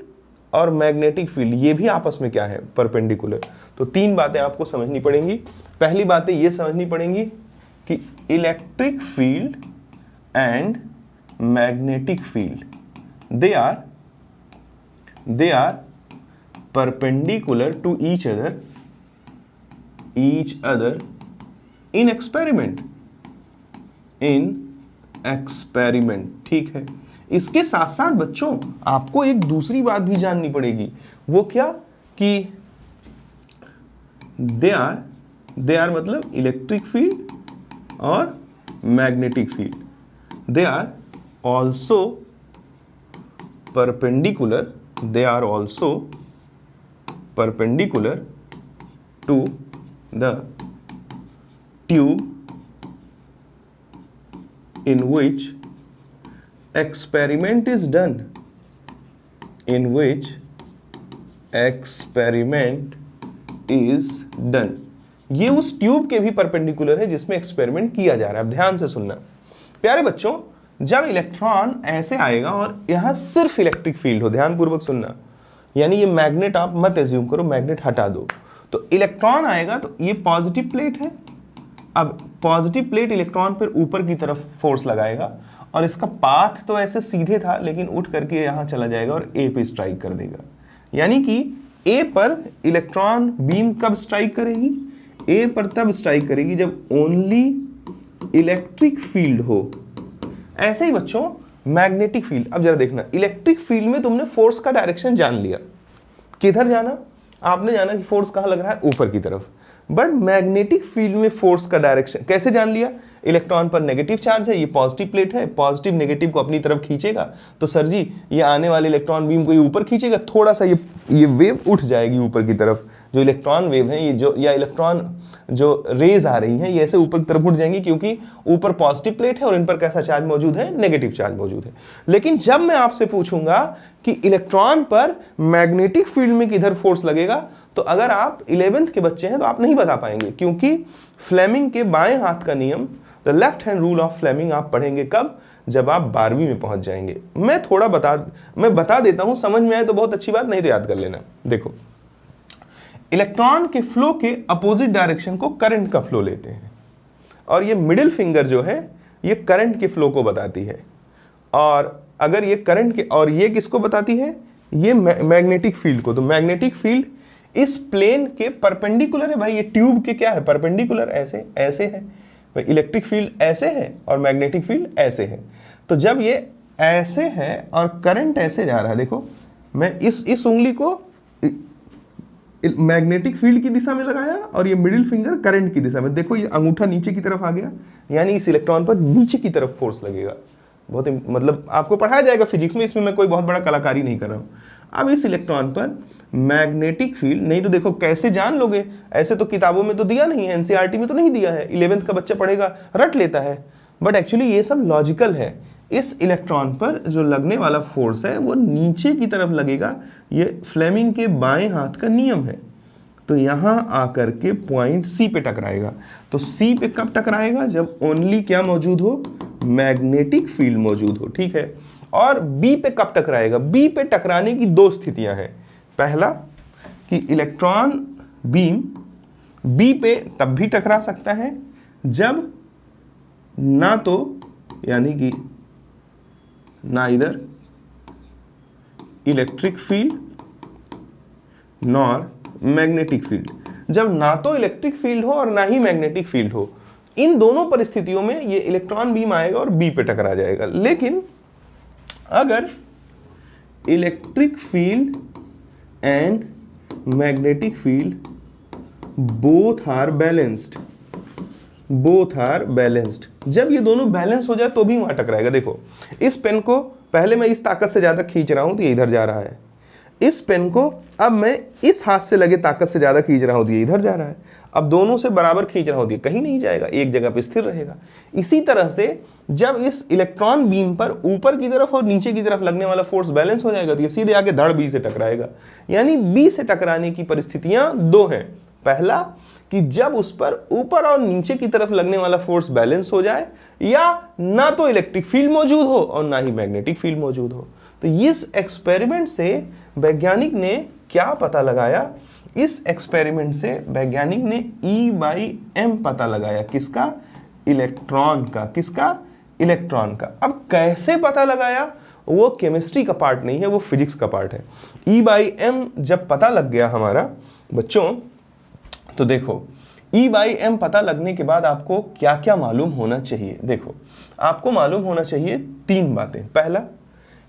और मैग्नेटिक फील्ड ये भी आपस में क्या है? परपेंडिकुलर। तो 3 बातें आपको समझनी पड़ेंगी। पहली बातें ये समझनी पड़ेंगी कि electric field and magnetic field they are perpendicular to each other in experiment। ठीक है, इसके साथ साथ बच्चों आपको एक दूसरी बात भी जाननी पड़ेगी। वो क्या? कि they are मतलब इलेक्ट्रिक फील्ड और magnetic field, they are also perpendicular to the tube in which experiment is done, ये उस ट्यूब के भी परपेंडिकुलर है जिसमें एक्सपेरिमेंट किया जा रहा है। अब ध्यान से सुनना प्यारे बच्चों, जब इलेक्ट्रॉन ऐसे आएगा और यहां सिर्फ इलेक्ट्रिक फील्ड हो, ध्यानपूर्वक सुनना, यानी ये मैग्नेट आप मत एज्यूम करो, मैग्नेट हटा दो, तो इलेक्ट्रॉन आएगा तो ये पॉजिटिव प्लेट है। अब पॉजिटिव प्लेट इलेक्ट्रॉन पर ऊपर की तरफ फोर्स लगाएगा और इसका पाथ तो ऐसे सीधे था लेकिन उठ करके यहां चला जाएगा और ए पे स्ट्राइक कर देगा। यानी कि ए पर इलेक्ट्रॉन बीम कब स्ट्राइक करेगी? ए पर तब स्ट्राइक करेगी जब ओनली इलेक्ट्रिक फील्ड हो। ऐसे ही बच्चों मैग्नेटिक फील्ड, अब जरा देखना, इलेक्ट्रिक फील्ड में तुमने फोर्स का डायरेक्शन जान लिया, किधर जाना, आपने जाना कि फोर्स कहां लग रहा है, ऊपर की तरफ। बट मैग्नेटिक फील्ड में फोर्स का डायरेक्शन कैसे जान लिया? इलेक्ट्रॉन पर नेगेटिव चार्ज है, ये पॉजिटिव प्लेट है, पॉजिटिव नेगेटिव को अपनी तरफ खींचेगा, तो सर जी ये आने वाले इलेक्ट्रॉन बीम को ये ऊपर खींचेगा, थोड़ा सा ये वेव उठ जाएगी ऊपर की तरफ, जो इलेक्ट्रॉन वेव है ये जो, या इलेक्ट्रॉन जो रेज आ रही हैं ये ऐसे ऊपर की तरफ उठ जाएंगी, क्योंकि ऊपर पॉजिटिव प्लेट है और इन पर कैसा चार्ज मौजूद है? नेगेटिव चार्ज मौजूद है। लेकिन जब मैं आपसे पूछूंगा कि इलेक्ट्रॉन पर मैग्नेटिक फील्ड में किधर फोर्स लगेगा, तो अगर आप 11th के बच्चे हैं तो आप नहीं बता पाएंगे, क्योंकि फ्लेमिंग के बाएं हाथ का नियम, the left hand rule of Fleming, आप पढ़ेंगे कब? जब आप 12वीं में पहुंच जाएंगे। मैं बता देता हूं, समझ में आए तो बहुत अच्छी बात, नहीं तो याद कर लेना। देखो, इलेक्ट्रॉन के फ्लो के अपोजिट डायरेक्शन को करंट का फ्लो लेते हैं, और ये मिडिल फिंगर जो है ये करंट के फ्लो को बताती है। और अगर ये करंट के, और ये किसको बताती है? ये मैग्नेटिक फील्ड को। तो मैग्नेटिक फील्ड इस प्लेन के परपेंडिकुलर है भाई, ये ट्यूब के क्या है? परपेंडिकुलर, ऐसे ऐसे है भाई। इलेक्ट्रिक फील्ड ऐसे है और मैग्नेटिक फील्ड ऐसे है। तो जब ये ऐसे है और करंट ऐसे जा रहा है, देखो मैं इस उंगली को मैग्नेटिक फील्ड की दिशा में लगाया और ये मिडिल फिंगर करंट की दिशा में, देखो ये अंगूठा नीचे की तरफ आ गया, यानी इस इलेक्ट्रॉन पर नीचे की तरफ फोर्स लगेगा। बहुत मतलब आपको पढ़ाया जाएगा फिजिक्स में, इसमें मैं कोई बहुत बड़ा कलाकारी नहीं कर रहा हूं। अब इस इलेक्ट्रॉन पर मैग्नेटिक फील्ड, नहीं तो देखो कैसे जान लोगे, ऐसे तो किताबों में तो दिया नहीं है, एनसीईआरटी में तो नहीं दिया है, 11th का बच्चा पढ़ेगा रट लेता है, बट एक्चुअली ये सब लॉजिकल है। इस इलेक्ट्रॉन पर जो लगने वाला फोर्स है वो नीचे की तरफ लगेगा, ये फ्लेमिंग के बाएं हाथ का नियम है। तो यहां आकर के पॉइंट सी पे टकराएगा। तो सी पे कब टकराएगा? जब ओनली क्या मौजूद हो? मैग्नेटिक फील्ड मौजूद हो, ठीक है। और बी पे कब टकराएगा? बी पे टकराने की दो स्थितियां हैं। पहला कि इलेक्ट्रॉन बीम बी पे तब भी टकरा सकता है जब ना तो, यानी कि ना इधर electric field nor magnetic field, जब ना तो इलेक्ट्रिक फील्ड हो और ना ही मैग्नेटिक फील्ड हो, इन दोनों परिस्थितियों में ये इलेक्ट्रॉन बीम आएगा और बी पे टकरा जाएगा। लेकिन अगर electric field and magnetic field both are balanced, जब ये दोनों बैलेंस हो जाए तो भी वहां टकराएगा। देखो इस पेन को पहले मैं इस ताकत से ज्यादा खींच रहा हूं तो ये इधर जा रहा है, इस पेन को अब मैं इस हाथ से लगे ताकत से ज्यादा खींच रहा हूं तो ये इधर जा रहा है। अब दोनों से बराबर खींच रहा हूं तो ये कहीं नहीं जाएगा, एक जगह पे स्थिर रहेगा। इसी तरह से जब इस इलेक्ट्रॉन बीम पर ऊपर की तरफ और नीचे की तरफ लगने वाला फोर्स बैलेंस हो जाएगा तो ये सीधे आके धड़ बी से टकराएगा। यानी बी से टकराने की परिस्थितियां दो हैं। पहला कि जब उस पर ऊपर और नीचे की तरफ लगने वाला फोर्स बैलेंस हो जाए, या ना तो इलेक्ट्रिक फील्ड मौजूद हो और ना ही मैग्नेटिक फील्ड मौजूद हो। तो इस एक्सपेरिमेंट से वैज्ञानिक ने क्या पता लगाया? इस एक्सपेरिमेंट से वैज्ञानिक ने E/m पता लगाया। किसका? इलेक्ट्रॉन का। किसका? इलेक्ट्रॉन का। अब कैसे पता लगाया वो केमिस्ट्री का पार्ट नहीं है, वो फिजिक्स का पार्ट है। E/m जब पता लग गया हमारा बच्चों, तो देखो E/m पता लगने के बाद आपको क्या क्या मालूम होना चाहिए? देखो आपको मालूम होना चाहिए तीन बातें। पहला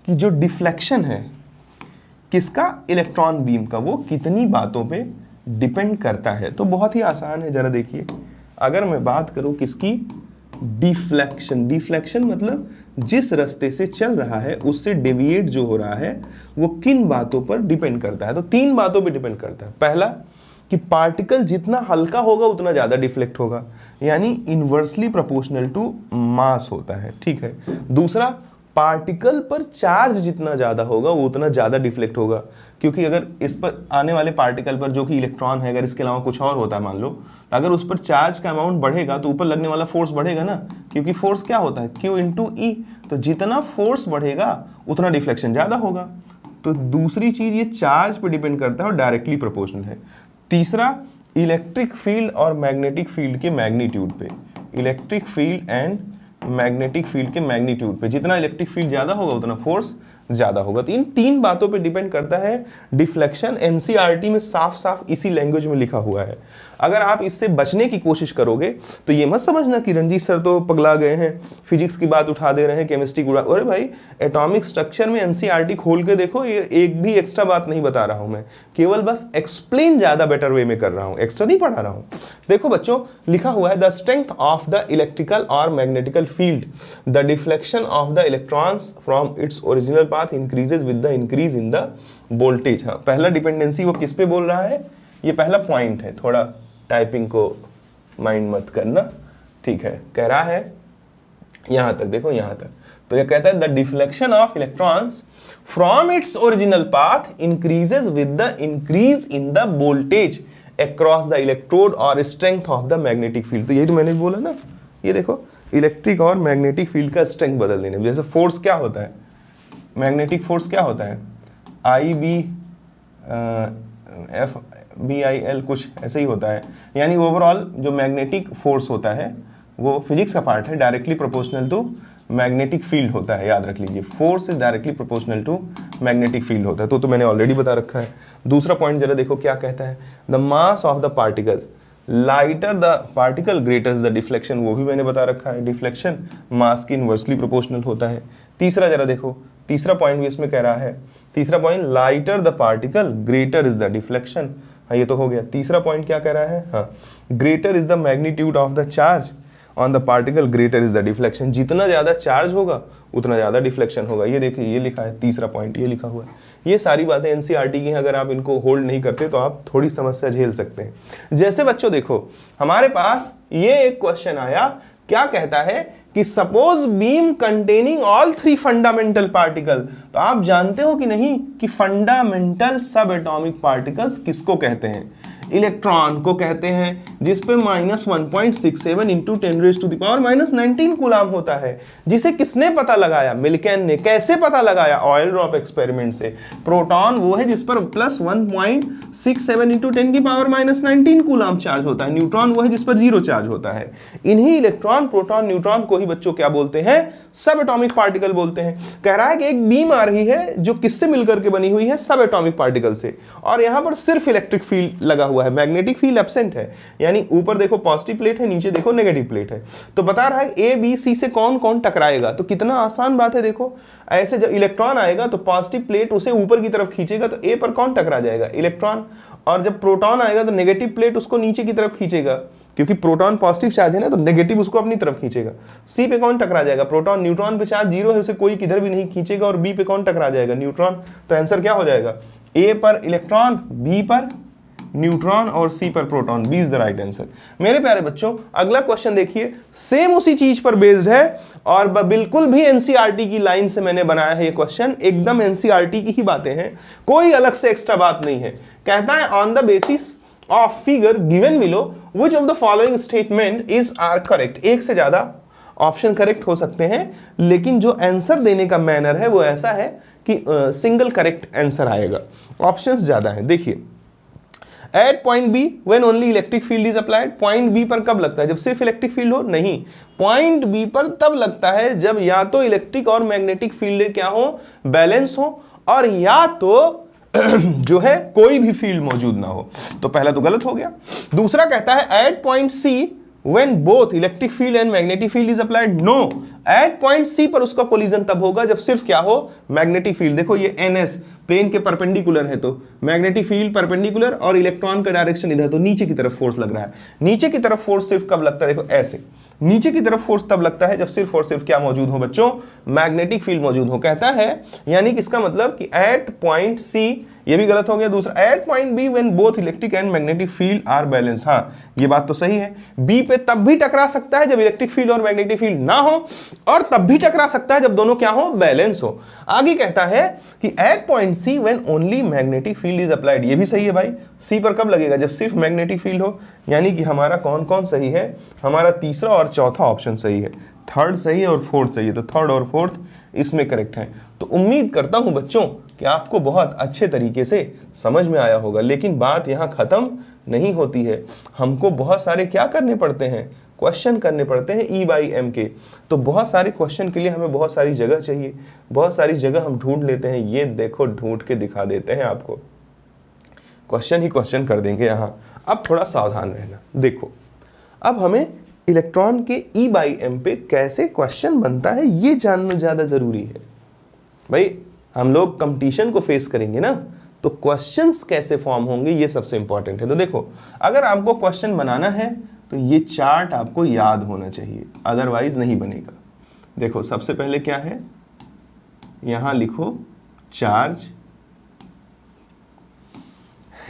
कि जो डिफ्लेक्शन है किसका? इलेक्ट्रॉन बीम का, वो कितनी बातों पे डिपेंड करता है। तो बहुत ही आसान है, जरा देखिए। अगर मैं बात करूं किसकी? डिफ्लेक्शन मतलब जिस रास्ते से चल रहा है उससे डेविएट जो हो रहा है वो किन बातों पर डिपेंड करता है? तो तीन बातों पे डिपेंड करता है। पहला कि पार्टिकल जितना हल्का होगा उतना ज्यादा डिफ्लेक्ट होगा, यानी इनवर्सली प्रोपोर्शनल टू मास होता है, ठीक है। दूसरा, पार्टिकल पर चार्ज जितना ज्यादा होगा वो उतना ज्यादा डिफ्लेक्ट होगा, क्योंकि अगर इस पर आने वाले पार्टिकल पर जो कि इलेक्ट्रॉन है, अगर इसके अलावा कुछ और होता है मान लो, तो अगर उस पर चार्ज का अमाउंट बढ़ेगा तो ऊपर लगने वाला फोर्स बढ़ेगा ना, क्योंकि फोर्स क्या होता है Q इंटू ई, तो जितना फोर्स बढ़ेगा उतना डिफ्लेक्शन ज्यादा होगा। तो दूसरी चीज ये चार्ज पे डिपेंड करता है और डायरेक्टली प्रोपोर्शनल है। तीसरा इलेक्ट्रिक फील्ड और मैग्नेटिक फील्ड के मैग्नीट्यूड पे, electric field and magnetic field के मैग्नीट्यूड पे, जितना इलेक्ट्रिक फील्ड ज्यादा होगा उतना फोर्स ज्यादा होगा। तो इन तीन बातों पे डिपेंड करता है डिफ्लेक्शन। एनसीईआरटी में साफ साफ इसी लैंग्वेज में लिखा हुआ है। अगर आप इससे बचने की कोशिश करोगे तो ये मत समझना कि रंजीत सर तो पगला गए हैं, फिजिक्स की बात उठा दे रहे हैं, केमिस्ट्री की। अरे भाई, एटॉमिक स्ट्रक्चर में एनसीईआरटी खोल के देखो, ये एक भी एक्स्ट्रा बात नहीं बता रहा हूं मैं, केवल बस एक्सप्लेन ज्यादा बेटर वे में कर रहा हूं, एक्स्ट्रा नहीं पढ़ा रहा हूं। देखो बच्चों, लिखा हुआ है the strength of the electrical और magnetical field, the deflection of the electrons from its original path increases with the increase in the voltage. हाँ, पहला डिपेंडेंसी वो किस पे बोल रहा है, ये पहला पॉइंट है, थोड़ा टाइपिंग को माइंड मत करना, ठीक है। कह रहा है यहां तक, देखो यहां तक, तो ये कहता है the deflection of electrons from its original path increases with the increase in the voltage across the electrode और strength of the magnetic field. तो यही तो मैंने बोला ना, ये देखो इलेक्ट्रिक और मैग्नेटिक फील्ड का स्ट्रेंथ बदल देने। जैसे फोर्स क्या होता है, मैग्नेटिक फोर्स क्या होता है, I B F B I L, कुछ ऐसे ही होता है। यानी ओवरऑल जो मैग्नेटिक फोर्स होता है वो फिजिक्स का पार्ट है, directly proportional to magnetic field होता है, याद रख लीजिए। Force is directly proportional to magnetic field होता है, तो मैंने ऑलरेडी बता रखा है। दूसरा पॉइंट जरा देखो क्या कहता है, the mass of the particle lighter the particle greater the deflection, वो भी मैंने बता रखा है, डिफ्लेक्शन मास की इनवर्सली प्रोपोर्शनल होता है। तीसरा जरा देखो, तीसरा पॉइंट भी इसमें कह रहा है, तीसरा point lighter the particle greater is the deflection. हाँ, ये तो हो गया। तीसरा पॉइंट क्या कह रहा है, हाँ, greater is the magnitude of the charge on the particle greater is the deflection, जितना ज्यादा चार्ज होगा उतना ज्यादा डिफ्लेक्शन होगा। ये देखिए, ये लिखा है, तीसरा पॉइंट ये लिखा हुआ है। ये सारी बातें एनसीईआरटी की हैं, अगर आप इनको होल्ड नहीं करते तो आप थोड़ी समस्या झेल सकते हैं। जैसे बच्चों देखो, हमारे पास ये एक क्वेश्चन आया, क्या कहता है कि suppose beam containing all three fundamental particle. तो आप जानते हो कि नहीं कि फंडामेंटल सब एटॉमिक पार्टिकल्स किसको कहते हैं, इलेक्ट्रॉन को कहते हैं, जिस पे -1.67 इंटू 10⁻⁻19 कूलाम होता है, जिसे किसने पता लगाया, मिल्केन ने। कैसे पता लगाया, ऑयल ड्रॉप एक्सपेरिमेंट से। प्रोटॉन वो है जिस पर +1.67 इंटू 10⁻⁻19 कूलाम चार्ज होता है। न्यूट्रॉन वो है जिस पर 0 चार्ज होता है। इन्हीं इलेक्ट्रॉन, प्रोटॉन, न्यूट्रॉन को ही बच्चों क्या बोलते हैं, सब एटॉमिक पार्टिकल बोलते हैं। कह रहा है कि एक बीम आ रही है जो किससे मिलकर के बनी हुई है, सब एटॉमिक पार्टिकल से, और यहां पर सिर्फ इलेक्ट्रिक फील्ड लगा हुआ है, मैग्नेटिक फील्ड एब्सेंट है। यानी ऊपर देखो पॉजिटिव प्लेट है, नीचे देखो नेगेटिव प्लेट है। तो बता रहा है ए बी सी से कौन कौन टकराएगा। तो कितना आसान बात है, देखो ऐसे जब इलेक्ट्रॉन आएगा तो पॉजिटिव प्लेट उसे ऊपर की तरफ खींचेगा, तो ए पर कौन टकरा जाएगा, इलेक्ट्रॉन। और जब प्रोटॉन आएगा तो नेगेटिव प्लेट उसको नीचे की तरफ खींचेगा, क्योंकि प्रोटॉन पॉजिटिव चार्ज है ना, तो नेगेटिव उसको अपनी तरफ खींचेगा। सी पे कौन टकरा जाएगा, प्रोटॉन। न्यूट्रॉन पे चार्ज 0 है, उसे कोई किधर भी नहीं खींचेगा। और बी पे कौन टकरा जाएगा, न्यूट्रॉन। तो आंसर क्या हो जाएगा, ए पर इलेक्ट्रॉन, बी पर न्यूट्रॉन और सी पर proton. B is the right answer. मेरे प्यारे बच्चों, अगला क्वेश्चन देखिए, सेम उसी चीज पर बेस्ड है और बिल्कुल भी एनसीईआरटी की लाइन से मैंने बनाया है ये क्वेश्चन, एकदम एनसीईआरटी की ही बातें हैं, कोई अलग से एक्स्ट्रा बात नहीं है। कहता है on the basis of figure given below which of the following statement is are correct. एक से ज्यादा ऑप्शन करेक्ट हो सकते हैं, लेकिन जो आंसर देने का मैनर है वो ऐसा है कि सिंगल करेक्ट आंसर आएगा। ऑप्शंस ज्यादा हैं, देखिए। At point B when only electric field is applied. Point B पर कब लगता है, जब सिर्फ इलेक्ट्रिक फील्ड हो, नहीं। पॉइंट बी पर तब लगता है जब या तो इलेक्ट्रिक और मैग्नेटिक फील्ड क्या हो, बैलेंस हो, और या तो जो है कोई भी फील्ड मौजूद ना हो। तो पहला तो गलत हो गया। दूसरा कहता है at point C when both electric field and magnetic field is applied, no, at point C पर उसका कोलिजन तब होगा जब सिर्फ क्या हो, मैग्नेटिक फील्ड। देखो ये NS प्लेन के परपेंडिकुलर है तो मैग्नेटिक फील्ड परपेंडिकुलर और इलेक्ट्रॉन का डायरेक्शन इधर, तो नीचे की तरफ फोर्स लग रहा है। नीचे की तरफ फोर्स सिर्फ कब लगता है, देखो ऐसे, नीचे की तरफ फोर्स तब लगता है जब सिर्फ और सिर्फ क्या मौजूद हो बच्चों, मैग्नेटिक फील्ड मौजूद हो। कहता है यानी कि इसका मतलब कि एट पॉइंट सी, ये भी गलत हो गया दूसरा, at point B when both electric and magnetic field are balance. हाँ ये बात तो सही है, बी पे तब भी टकरा सकता है जब इलेक्ट्रिक फील्ड और मैग्नेटिक फील्ड ना हो, और तब भी टकरा सकता है जब दोनों क्या हो, बैलेंस हो। आगे कहता है कि at point C when only magnetic field is applied, ये भी सही है भाई, सी पर कब लगेगा, जब सिर्फ मैग्नेटिक फील्ड हो। यानी कि हमारा कौन कौन सही है, हमारा तीसरा और चौथा ऑप्शन सही है, थर्ड सही है और फोर्थ सही है, तो थर्ड और फोर्थ इसमें करेक्ट है। तो उम्मीद करता हूं बच्चों कि आपको बहुत अच्छे तरीके से समझ में आया होगा, लेकिन बात यहां खत्म नहीं होती है। हमको बहुत सारे क्या करने पड़ते हैं, क्वेश्चन करने पड़ते हैं ई बाई एम के। तो बहुत सारे क्वेश्चन के लिए हमें बहुत सारी जगह चाहिए, बहुत सारी जगह हम ढूंढ लेते हैं। ये देखो ढूंढ के दिखा देते हैं आपको, क्वेश्चन ही क्वेश्चन कर देंगे यहाँ। अब थोड़ा सावधान रहना। देखो अब हमें इलेक्ट्रॉन के ई बाई एम पे कैसे क्वेश्चन बनता है ये जानना ज़्यादा ज़रूरी है। भाई हम लोग कंपटीशन को फेस करेंगे ना, तो क्वेश्चंस कैसे फॉर्म होंगे ये सबसे इंपॉर्टेंट है। तो देखो अगर आपको क्वेश्चन बनाना है तो ये चार्ट आपको याद होना चाहिए, अदरवाइज नहीं बनेगा। देखो सबसे पहले क्या है, यहां लिखो चार्ज,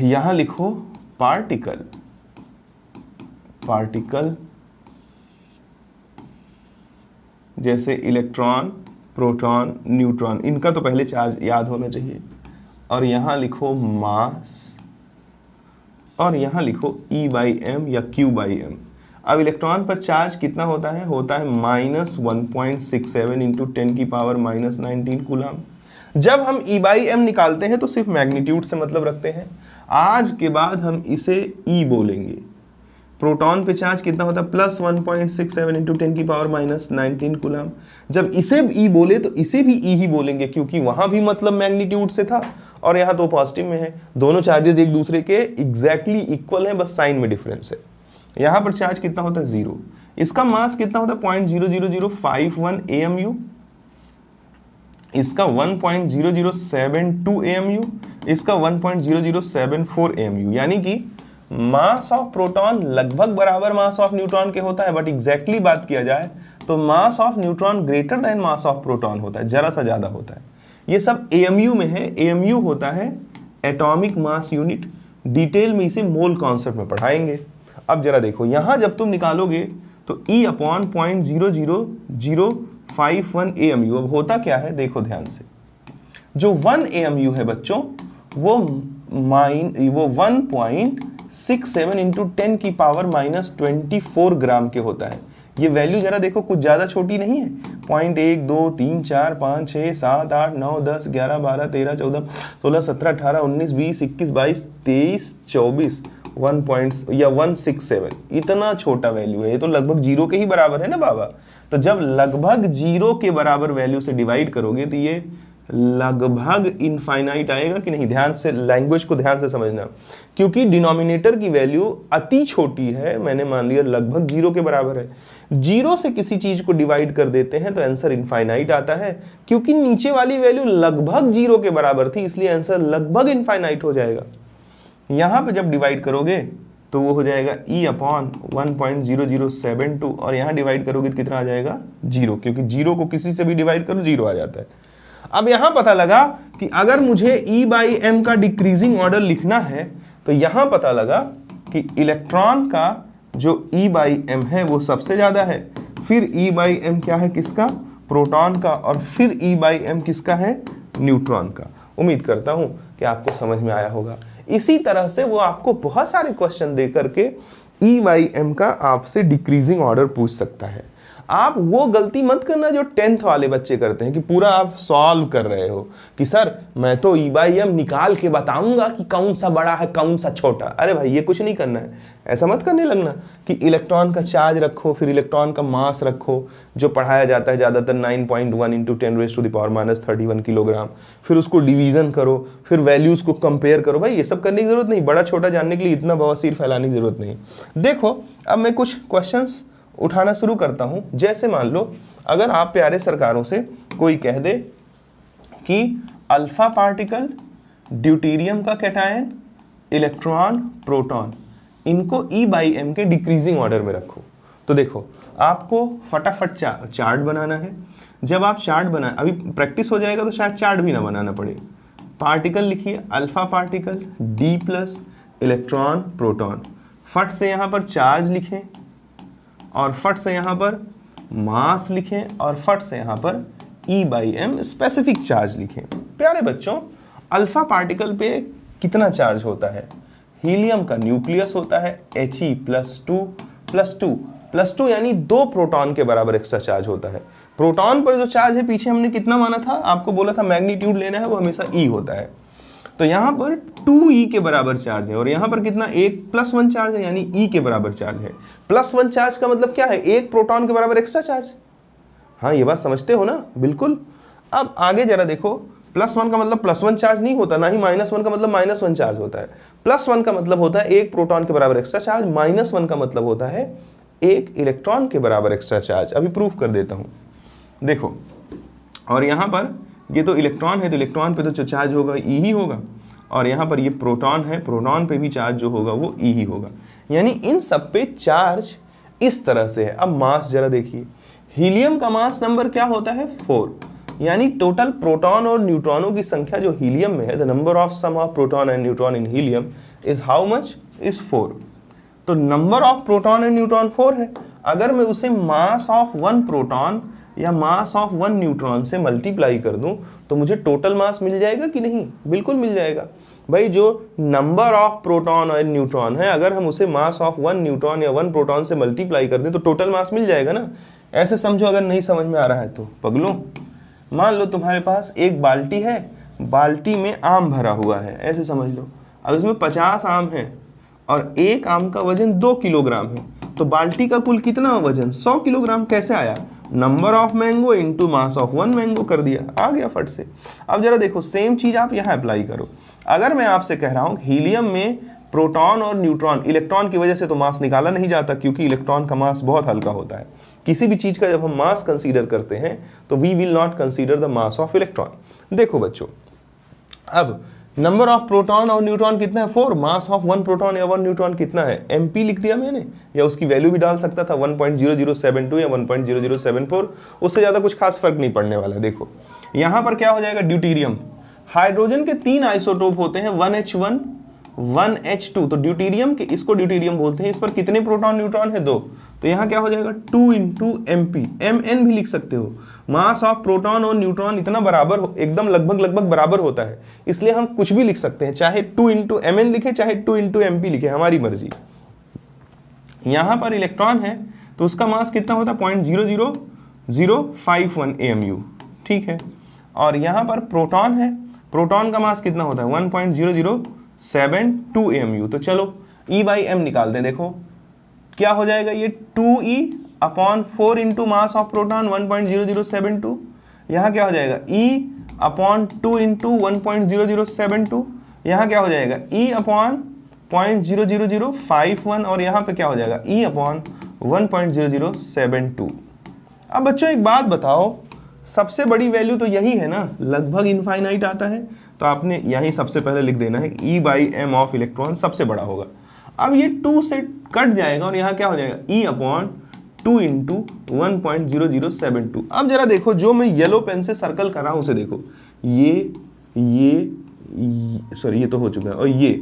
यहां लिखो पार्टिकल, पार्टिकल जैसे इलेक्ट्रॉन, प्रोटॉन, न्यूट्रॉन, इनका तो पहले चार्ज याद होना चाहिए। और यहां लिखो मास, और यहां लिखो E बाई एम या Q बाई एम। अब इलेक्ट्रॉन पर चार्ज कितना होता है, होता है -1.67 इंटू 10 की पावर -19 कूलम। जब हम E बाई एम निकालते हैं तो सिर्फ मैग्नीट्यूड से मतलब रखते हैं। आज के बाद हम इसे E बोलेंगे। प्रोटॉन पे चार्ज कितना होता है, +1.67 इंटू 10 की पावर -19 कूलम। जब इसे E बोले तो इसे भी E ही बोलेंगे, क्योंकि वहां भी मतलब मैग्नीट्यूड से था और यहाँ तो पॉजिटिव में है। दोनों चार्जेस एक दूसरे के एग्जैक्टली इक्वल हैं, बस साइन में डिफरेंस है। यहाँ पर चार्ज कितना होता है, 0। इसका मास कितना होता है, 0.00051 AMU। इसका 1.0072 AMU, इसका 1.0074 AMU। यानी कि मास ऑफ प्रोटॉन लगभग बराबर मास ऑफ न्यूट्रॉन के होता है, बट एग्जैक्टली बात किया जाए तो mass of neutron greater then mass of proton होता है, जरा सा ज्यादा होता है। ये सब AMU में है। AMU होता है एटॉमिक मास यूनिट, डिटेल में इसे मोल कॉन्सेप्ट में पढ़ाएंगे। अब जरा देखो यहां जब तुम निकालोगे तो E अपॉन 0.00051 AMU। अब होता क्या है देखो ध्यान से, जो 1 AMU है बच्चों वो 1.67 इंटू 10 की पावर -24 ग्राम के होता है। ये वैल्यू जरा देखो कुछ ज्यादा छोटी नहीं है। 0.1 2 3 4 5 6 7 8 9 10 11 12 13 14 16 17 18 19 20 21 22 23 24 167, इतना छोटा वैल्यू है। ये तो लगभग 0 के ही बराबर है ना बाबा। तो जब लगभग 0 के बराबर वैल्यू से डिवाइड करोगे तो ये लगभग इनफाइनाइट आएगा कि नहीं। ध्यान से लैंग्वेज को ध्यान से समझना, क्योंकि डिनोमिनेटर की वैल्यू अति छोटी है। मैंने मान लिया लगभग 0 के बराबर है। 0 से किसी चीज को डिवाइड कर देते हैं तो आंसर इनफाइनाइट आता है, क्योंकि नीचे वाली वैल्यू लगभग 0 के बराबर थी, इसलिए आंसर लगभग इनफाइनाइट हो जाएगा। यहां पे जब डिवाइड करोगे तो वो हो जाएगा E अपॉन 1.0072, और यहां डिवाइड करोगे तो कितना आ जाएगा, 0, क्योंकि 0 को किसी से भी डिवाइड करो 0 आ जाता है। अब यहां पता लगा कि अगर मुझे E बाई एम का डिक्रीजिंग ऑर्डर लिखना है तो यहां पता लगा कि इलेक्ट्रॉन का जो E बाई एम है वो सबसे ज्यादा है, फिर E बाई एम क्या है किसका, प्रोटॉन का, और फिर E बाई एम किसका है, न्यूट्रॉन का। उम्मीद करता हूं कि आपको समझ में आया होगा। इसी तरह से वो आपको बहुत सारे क्वेश्चन दे करके E बाई एम का आपसे डिक्रीजिंग ऑर्डर पूछ सकता है। आप वो गलती मत करना जो 10th वाले बच्चे करते हैं कि पूरा आप सॉल्व कर रहे हो कि सर मैं तो E बाई एम निकाल के बताऊंगा कि कौन सा बड़ा है कौन सा छोटा। अरे भाई ये कुछ नहीं करना है, ऐसा मत करने लगना कि इलेक्ट्रॉन का चार्ज रखो फिर इलेक्ट्रॉन का मास रखो, जो पढ़ाया जाता है ज़्यादातर 9.1 इंटू 10⁻⁻³ किलोग्राम, फिर उसको डिवीजन करो, फिर वैल्यूज़ को कंपेयर करो। भाई ये सब करने की जरूरत नहीं, बड़ा छोटा जानने के लिए इतना बवासीर फैलाने की जरूरत नहीं। देखो अब मैं कुछ क्वेश्चंस उठाना शुरू करता हूं। जैसे मान लो अगर आप प्यारे सरकारों से कोई कह दे कि अल्फा पार्टिकल ड्यूटेरियम का कैटायन, इलेक्ट्रॉन, प्रोटॉन, इनको E/m के डिक्रीजिंग ऑर्डर में रखो। तो देखो आपको फटाफट चार्ट बनाना है। जब आप चार्ट बनाए, अभी प्रैक्टिस हो जाएगा तो शायद चार्ट भी ना बनाना पड़े। पार्टिकल लिखिए, alpha particle D+, electron, proton, फट से यहाँ पर चार्ज लिखें और फट से यहाँ पर मास लिखें और फट से यहाँ पर E/m स्पेसिफिक चार्ज लिखें। प्यारे बच्चों, अल्फा पार्टिकल पे कितना चार्ज होता है? हीलियम का न्यूक्लियस होता है He+2+2+2 यानी 2 प्रोटॉन के बराबर एक्स्ट्रा चार्ज होता है। प्रोटॉन पर जो चार्ज है पीछे हमने कितना माना था, आपको बोला था मैग्नीट्यूड लेना है, वो हमेशा E होता है। तो यहाँ पर 2E के बराबर चार्ज है और यहाँ पर कितना, 1+1 चार्ज है, यानी E के बराबर चार्ज है। +1 चार्ज का मतलब क्या है, 1 प्रोटॉन के बराबर एक्स्ट्रा चार्ज। हाँ, ये बात समझते हो ना? बिल्कुल। अब आगे जरा देखो, +1 का मतलब +1 चार्ज नहीं होता, ना ही -1 का मतलब -1 चार्ज होता है। +1 का मतलब होता है 1 प्रोटॉन के बराबर एक्स्ट्रा चार्ज, -1 का मतलब होता है 1 इलेक्ट्रॉन के बराबर एक्स्ट्रा चार्ज। अभी प्रूफ कर देता हूँ, देखो। और यहाँ पर ये तो इलेक्ट्रॉन है, तो इलेक्ट्रॉन पे तो जो चार्ज होगा E ही होगा, और यहाँ पर ये प्रोटॉन है, प्रोटॉन पे भी चार्ज जो होगा वो E ही होगा, यानी इन सब पे चार्ज इस तरह से है। अब मास जरा देखिए, हीलियम का मास नंबर क्या होता है, 4, यानी टोटल प्रोटॉन और न्यूट्रॉनों की संख्या जो हीलियम में है, the number of sum of proton and neutron in helium is how much, is 4। तो number of proton and neutron 4 है। अगर मैं उसे मास ऑफ 1 प्रोटॉन या मास ऑफ 1 न्यूट्रॉन से मल्टीप्लाई कर दूं तो मुझे टोटल मास मिल जाएगा कि नहीं? बिल्कुल मिल जाएगा भाई। जो नंबर ऑफ प्रोटॉन और न्यूट्रॉन है, अगर हम उसे मास ऑफ 1 न्यूट्रॉन या 1 प्रोटॉन से मल्टीप्लाई कर दें तो टोटल मास मिल जाएगा ना। ऐसे समझो, अगर नहीं समझ में आ रहा है तो पगलों, मान लो तुम्हारे पास एक बाल्टी है, बाल्टी में आम भरा हुआ है, ऐसे समझ लो। अब इसमें 50 आम है और एक आम का वजन 2 किलोग्राम है, तो बाल्टी का कुल कितना वजन, 100 किलोग्राम। कैसे आया? Number of mango into mass of 1 mango कर दिया, आ गया फट से। अब जरा देखो, सेम चीज आप यहाँ अप्लाई करो। अगर मैं आपसे कह रहा हूँ हीलियम में प्रोटॉन और न्यूट्रॉन, इलेक्ट्रॉन की वजह से तो मास निकाला नहीं जाता क्योंकि इलेक्ट्रॉन का मास बहुत हल्का होता है। किसी भी चीज का जब हम मास कंसीडर करते हैं तो we will not consider the mass of electron. देखो बच्चों, अब नंबर ऑफ प्रोटॉन और न्यूट्रॉन कितना है, 4। मास ऑफ 1 प्रोटॉन या 1 न्यूट्रॉन कितना है, MP लिख दिया मैंने, या उसकी वैल्यू भी डाल सकता था 1.0072 या 1.0074, उससे ज्यादा कुछ खास फर्क नहीं पड़ने वाला। देखो यहां पर क्या हो जाएगा, ड्यूटेरियम। हाइड्रोजन के 3 आइसोटोप होते हैं, 1H1 1H2, तो ड्यूटेरियम के, इसको ड्यूटेरियम बोलते हैं। इस पर कितने प्रोटॉन न्यूट्रॉन है, 2, तो यहाँ क्या हो जाएगा 2 × MP, Mn भी लिख सकते हो। मास ऑफ प्रोटॉन और न्यूट्रॉन इतना बराबर, एकदम लगभग बराबर होता है, इसलिए हम कुछ भी लिख सकते हैं, चाहे 2 × Mn लिखे चाहे 2 × MP लिखे, हमारी मर्जी। यहाँ पर इलेक्ट्रॉन है तो उसका मास कितना होता है, 0.00051 AMU, ठीक है। और यहाँ पर प्रोटॉन है, प्रोटॉन का मास कितना होता है 1.0072 AMU। तो चलो E/m निकाल दें। देखो क्या हो जाएगा, ये 2E/4 into mass of proton 1.0072, यहाँ क्या हो जाएगा E/2 इंटू 1.0072, यहाँ क्या हो जाएगा E/0.00051, और यहाँ पे क्या हो जाएगा E/1.0072। अब बच्चों एक बात बताओ, सबसे बड़ी वैल्यू तो यही है ना, लगभग इनफाइनाइट आता है, तो आपने यही सबसे पहले लिख देना है E/m ऑफ इलेक्ट्रॉन सबसे बड़ा होगा। अब ये 2 से कट जाएगा और यहाँ क्या हो जाएगा E/2 इंटू 1.0072। अब जरा देखो, जो मैं येलो पेन से सर्कल कर रहा हूँ उसे देखो, ये सॉरी ये तो हो चुका है, और ये,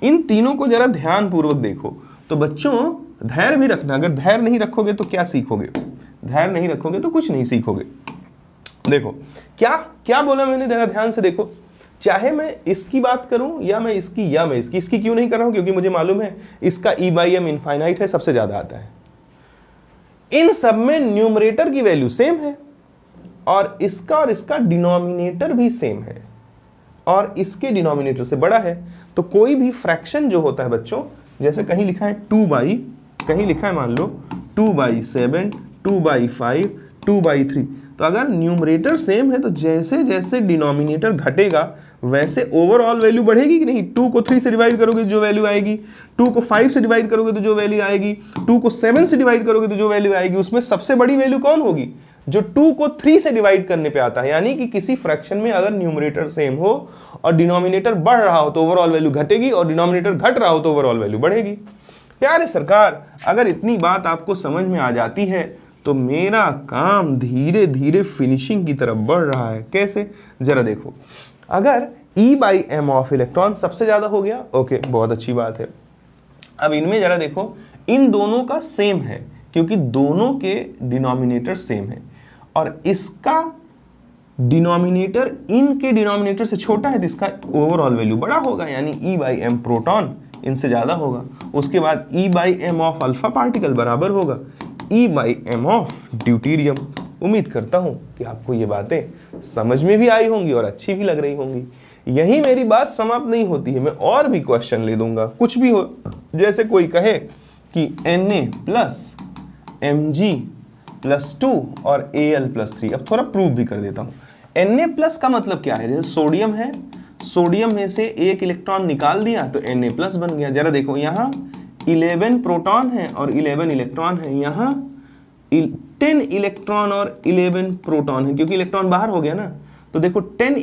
इन तीनों को जरा ध्यान पूर्वक देखो। तो बच्चों धैर्य भी रखना, अगर धैर्य नहीं रखोगे तो क्या सीखोगे, धैर्य नहीं रखोगे तो कुछ नहीं सीखोगे। देखो क्या क्या बोला मैंने, जरा ध्यान से देखो। चाहे मैं इसकी बात करूं या मैं इसकी क्यों नहीं कर रहा हूं, क्योंकि मुझे मालूम है इसका E/m इनफाइनाइट है, सबसे ज्यादा आता है। इन सब में न्यूमरेटर की वैल्यू सेम है और इसका डिनोमिनेटर भी सेम है और इसके डिनोमिनेटर से बड़ा है। तो कोई भी फ्रैक्शन जो होता है बच्चों, जैसे कहीं लिखा है 2/, कहीं लिखा है मान लो 2/7, 2/5, 2/3, तो अगर न्यूमरेटर सेम है तो जैसे जैसे डिनोमिनेटर घटेगा वैसे ओवरऑल वैल्यू बढ़ेगी कि नहीं। 2 को 3 से डिवाइड करोगे तो जो वैल्यू आएगी, 2 को 5 से डिवाइड करोगे तो जो वैल्यू आएगी, 2 को 7 से डिवाइड करोगे तो जो वैल्यू आएगी, उसमें सबसे बड़ी वैल्यू कौन होगी, जो 2 को 3 से डिवाइड करने पे आता है। यानी कि किसी फ्रैक्शन में अगर न्यूमरेटर सेम हो और डिनोमिनेटर बढ़ रहा हो तो ओवरऑल वैल्यू घटेगी, और डिनोमिनेटर घट रहा हो तो ओवरऑल वैल्यू बढ़ेगी। प्यारे सरकार, अगर इतनी बात आपको समझ में आ जाती है तो मेरा काम धीरे धीरे फिनिशिंग की तरफ बढ़ रहा है। कैसे, जरा देखो। अगर E/m ऑफ इलेक्ट्रॉन सबसे ज्यादा हो गया, ओके, बहुत अच्छी बात है। अब इनमें जरा देखो, इन दोनों का सेम है क्योंकि दोनों के डिनोमिनेटर सेम है, और इसका डिनोमिनेटर इनके डिनोमिनेटर से छोटा है तो इसका ओवरऑल वैल्यू बड़ा होगा, यानी E/m प्रोटॉन इनसे ज्यादा होगा। उसके बाद E/m ऑफ अल्फा पार्टिकल बराबर होगा E/m ऑफ ड्यूटेरियम। उम्मीद करता हूं कि आपको ये बातें समझ में भी आई होंगी और अच्छी भी लग रही होंगी। यही मेरी बात समाप्त नहीं होती है, मैं और भी क्वेश्चन ले दूंगा, कुछ भी हो। जैसे कोई कहे कि Na प्लस Mg प्लस 2 और Al प्लस 3, अब थोड़ा प्रूव भी कर देता हूं। Na प्लस का मतलब क्या है, जैसे सोडियम है, सोडियम में से एक इलेक्ट्रॉन निकाल दिया तो Na प्लस बन गया। जरा देखो, यहाँ 11 प्रोटॉन है और 11 इलेक्ट्रॉन है, यहाँ 10 इलेक्ट्रॉन और 11 प्रोटॉन है, क्योंकि इलेक्ट्रॉन बाहर हो गया ना। तो देखो 10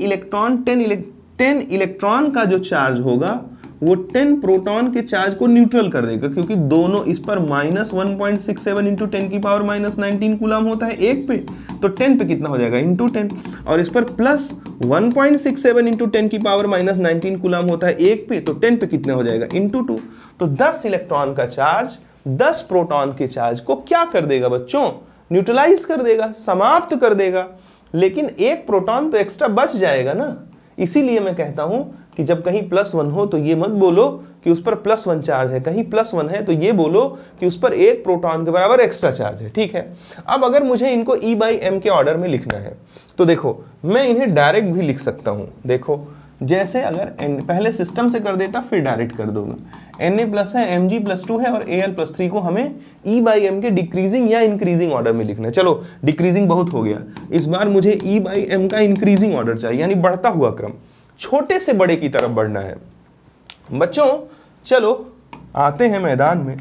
इलेक्ट्रॉन का जो चार्ज होगा वो 10 प्रोटॉन के चार्ज को न्यूट्रल कर देगा, क्योंकि दोनों इस पर -1.67 इंटू 10 की पावर -19 कूलम होता है एक पे, तो 10 पे कितना हो जाएगा इंटू 10, और इस पर प्लस 1.67 इंटू 10 की पावर -19 कूलम होता है एक पे, तो 10 पे कितना हो जाएगा इंटू 2। तो 10 इलेक्ट्रॉन का चार्ज 10 प्रोटॉन के चार्ज को क्या कर देगा बच्चों, न्यूट्रलाइज कर देगा, समाप्त कर देगा। लेकिन एक प्रोटॉन तो एक्स्ट्रा बच जाएगा ना, इसीलिए मैं कहता हूं कि जब कहीं +1 हो तो ये मत बोलो कि उस पर +1 चार्ज है, कहीं +1 है तो ये बोलो कि उस पर एक प्रोटॉन के बराबर एक्स्ट्रा चार्ज है, ठीक है। अब अगर मुझे इनको E/m के ऑर्डर में लिखना है तो देखो, मैं इन्हें डायरेक्ट भी लिख सकता हूं। देखो, जैसे अगर पहले सिस्टम से कर देता फिर डायरेक्ट कर दूंगा। Na प्लस है, Mg प्लस 2 है और Al प्लस 3 को हमें E/m के डिक्रीजिंग या इंक्रीजिंग ऑर्डर में लिखना है। चलो, डिक्रीजिंग बहुत हो गया, इस बार मुझे E/m का इंक्रीजिंग ऑर्डर चाहिए, यानी बढ़ता हुआ क्रम, छोटे से बड़े की तरफ बढ़ना है। बच्चों चलो आते हैं मैदान में।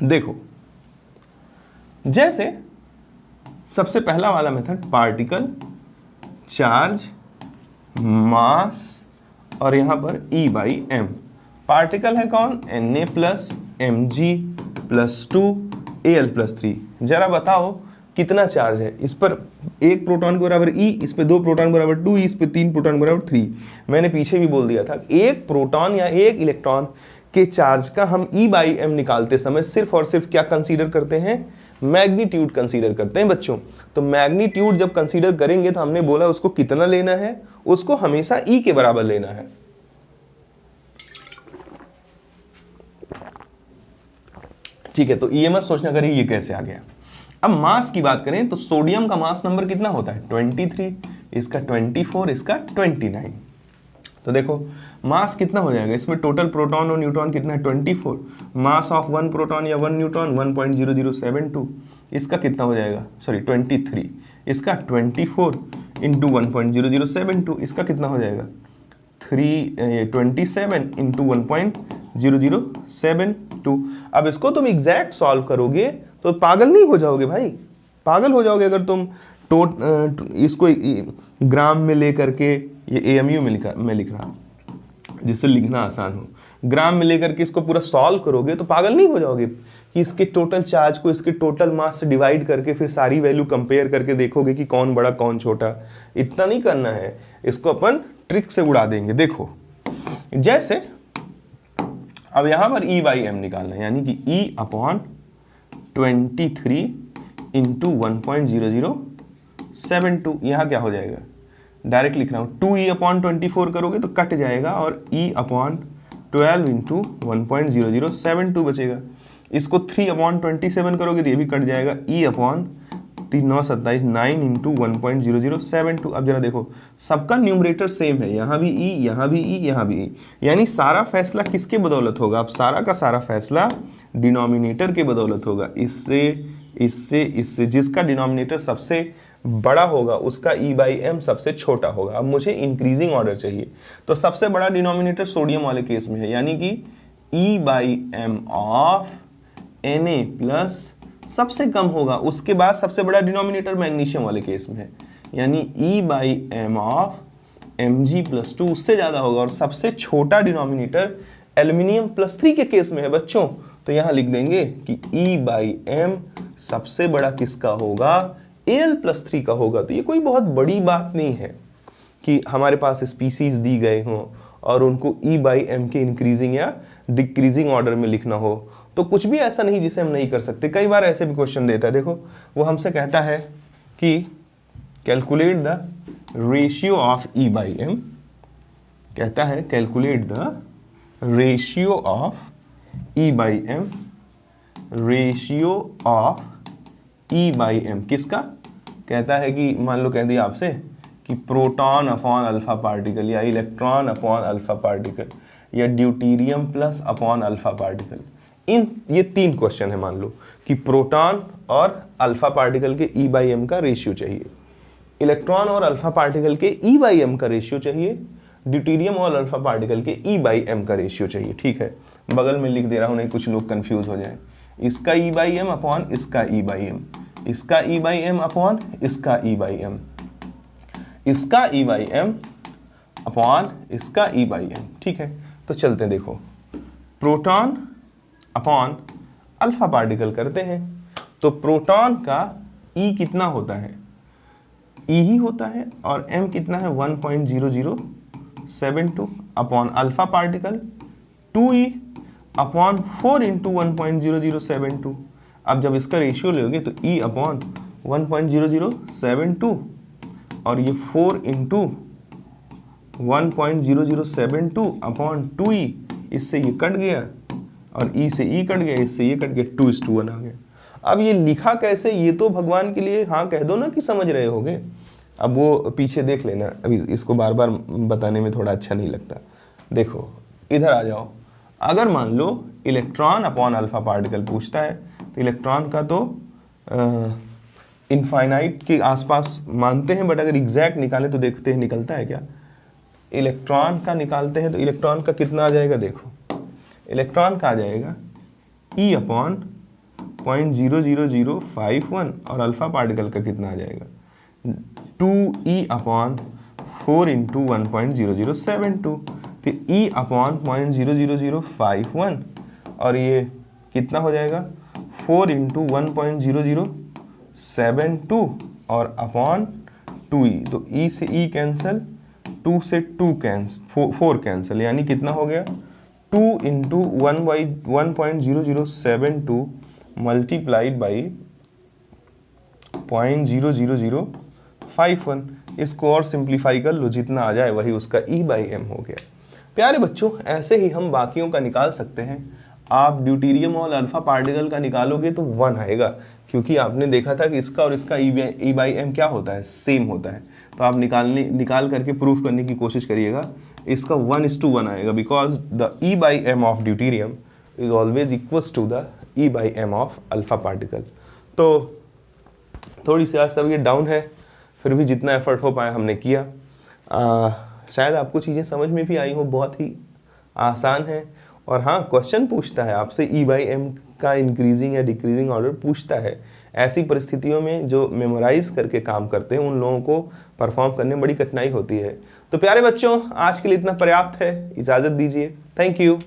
देखो, जैसे सबसे पहला वाला मेथड, पार्टिकल, चार्ज, मास और यहां पर E/m। पार्टिकल है कौन, Na plus Mg plus 2 Al plus 3। जरा बताओ कितना चार्ज है, इस पर एक प्रोटॉन के बराबर E, इस पे 2 प्रोटॉन के बराबर 2E, इस पे 3 प्रोटॉन के बराबर 3। मैंने पीछे भी बोल दिया था, एक प्रोटॉन या एक इलेक्ट्रॉन के चार्ज का हम E/m निकालते समय सिर्फ और सिर्फ क्या कंसीडर करते हैं, मैग्नीट्यूड कंसीडर करते हैं बच्चों। तो मैग्नीट्यूड जब कंसीडर करेंगे तो हमने बोला उसको कितना लेना है, उसको हमेशा E के बराबर लेना है। ठीक है, तो ये मत सोचना करें ये कैसे आ गया। अब मास की बात करें तो सोडियम का मास नंबर कितना होता है, 23, इसका 24, इसका 29। तो देखो मास कितना हो जाएगा, इसमें टोटल प्रोटॉन और न्यूट्रॉन कितना है, 24। मास ऑफ 1 प्रोटॉन या 1 न्यूट्रॉन 1.0072, इसका कितना हो जाएगा, सॉरी 23, इसका 24 इंटू 1.0072, इसका कितना हो जाएगा 27 इंटू 1.0072। अब इसको तुम एग्जैक्ट सॉल्व करोगे तो पागल नहीं हो जाओगे भाई, पागल हो जाओगे अगर तुम इसको ग्राम में लेकर के, ये AMU में लिख रहा जिससे लिखना आसान हो, ग्राम में लेकर के इसको पूरा सॉल्व करोगे तो पागल नहीं हो जाओगे कि इसके टोटल चार्ज को इसके टोटल मास से डिवाइड करके फिर सारी वैल्यू कंपेयर करके देखोगे कि कौन बड़ा कौन छोटा। इतना नहीं करना है, इसको अपन ट्रिक से उड़ा देंगे। देखो जैसे अब यहां पर E/m निकालना है, यानी कि E/23 इंटू 1.0072, यहां क्या हो जाएगा, डायरेक्ट लिख रहा हूं, 2E/24 करोगे तो कट जाएगा और E/12 इंटू 1.0072 बचेगा। इसको 3/27 करोगे तो ये भी कट जाएगा, E/9 इंटू 1.0072। अब जरा देखो सबका न्यूमरेटर सेम है, यहाँ भी E, यहाँ भी E, यहाँ भी E, यानी सारा फैसला किसके बदौलत होगा, अब सारा का सारा फैसला डिनोमिनेटर के बदौलत होगा। इससे इससे इससे जिसका डिनोमिनेटर सबसे बड़ा होगा उसका E/m सबसे छोटा होगा। अब मुझे इंक्रीजिंग ऑर्डर चाहिए, तो सबसे बड़ा डिनोमिनेटर सोडियम वाले केस में है, यानी कि E/m ऑफ Na प्लस सबसे कम होगा, उसके बाद सबसे बड़ा डिनोमिनेटर मैग्नीशियम वाले केस में है, यानी E by m of Mg+2 उससे ज़्यादा होगा। और सबसे छोटा डिनोमिनेटर एल्यूमिनियम +3 के केस में है बच्चों, तो यहाँ लिख देंगे कि E बाई एम सबसे बड़ा किसका होगा, Al+3 का होगा। तो ये कोई बहुत बड़ी बात नहीं है कि हमारे पास स्पीसीज दी गए हों और उनको E बाई एम के इंक्रीजिंग या डिक्रीजिंग ऑर्डर में लिखना हो। तो कुछ भी ऐसा नहीं जिसे हम नहीं कर सकते। कई बार ऐसे भी क्वेश्चन देता है, देखो वो हमसे कहता है कि calculate the ratio of E by m, कहता है calculate the ratio of E by m, ratio of E by m किसका, कहता है कि मान लो कह दिया आपसे कि प्रोटॉन अपॉन अल्फा पार्टिकल या इलेक्ट्रॉन अपॉन अल्फा पार्टिकल या deuterium plus upon alpha particle. ये 3 क्वेश्चन है। मान लो कि प्रोटॉन और अल्फा पार्टिकल के E बाई एम का रेशियो चाहिए, इलेक्ट्रॉन और अल्फा पार्टिकल के E बाई एम का रेशियो चाहिए, ड्यूटीरियम और अल्फा पार्टिकल के E बाई एम का रेशियो चाहिए। ठीक है, बगल में लिख दे रहा हूं, नहीं कुछ लोग कंफ्यूज हो जाए। इसका E बाई एम अपॉन इसका E बाई एम, इसका E बाई एम अपॉन इसका E बाई एम, इसका E बाई एम अपॉन इसका E बाई एम। ठीक है, तो चलते हैं, देखो प्रोटॉन अपॉन अल्फा पार्टिकल करते हैं। तो प्रोटॉन का E कितना होता है, E ही होता है, और M कितना है 1.0072 upon alpha particle 2E upon 4 into 1.0072। अब जब इसका रेशियो लोगे तो E अपॉन 1.0072 और ये 4 इंटू 1.0072 अपॉन 2E, इससे ये कट गया और E से E कट गया, इससे ये कट गया, 2:1 आ गया। अब ये लिखा कैसे, ये तो भगवान के लिए हाँ कह दो ना कि समझ रहे होगे। अब वो पीछे देख लेना, अभी इसको बार बार बताने में थोड़ा अच्छा नहीं लगता। देखो इधर आ जाओ, अगर मान low electron upon alpha particle पूछता है तो इलेक्ट्रॉन का तो इनफाइनाइट के आसपास मानते हैं, बट अगर एग्जैक्ट निकाले तो देखते हैं निकलता है क्या। इलेक्ट्रॉन का निकालते हैं तो इलेक्ट्रॉन का कितना आ जाएगा, देखो इलेक्ट्रॉन का आ जाएगा E अपॉन 0.00051 और अल्फा पार्टिकल का कितना आ जाएगा 2E अपॉन 4 इंटू 1.0072। तो E अपॉन 0.00051 और ये कितना हो जाएगा 4 इंटू 1.0072 और अपॉन 2E। तो E से E कैंसिल, 2 से 2 कैंसिल, 4 कैंसिल, यानी कितना हो गया 2 इंटू 1.0072 मल्टीप्लाइड बाई 0.00051। इसको और सिंप्लीफाई कर लो, जितना आ जाए वही उसका E बाई एम हो गया। प्यारे बच्चों, ऐसे ही हम बाकियों का निकाल सकते हैं। आप ड्यूटीरियम और अल्फा पार्टिकल का निकालोगे तो 1 आएगा, क्योंकि आपने देखा था कि इसका और इसका E बाई एम क्या होता है, सेम होता है। तो आप निकाल करके प्रूफ करने की कोशिश करिएगा। इसका 1:1 आएगा, because the E by m of deuterium is always equals to the E by m of alpha particle. तो थोड़ी सी आज तबीयत डाउन है, फिर भी जितना एफर्ट हो पाया हमने किया। शायद आपको चीज़ें समझ में भी आई हो, बहुत ही आसान है। और हाँ, क्वेश्चन पूछता है आपसे E बाई एम का इंक्रीजिंग या डिक्रीजिंग ऑर्डर पूछता है। ऐसी परिस्थितियों में जो मेमोराइज करके काम करते हैं उन लोगों को परफॉर्म करने में बड़ी कठिनाई होती है। तो प्यारे बच्चों, आज के लिए इतना पर्याप्त है, इजाज़त दीजिए। Thank you.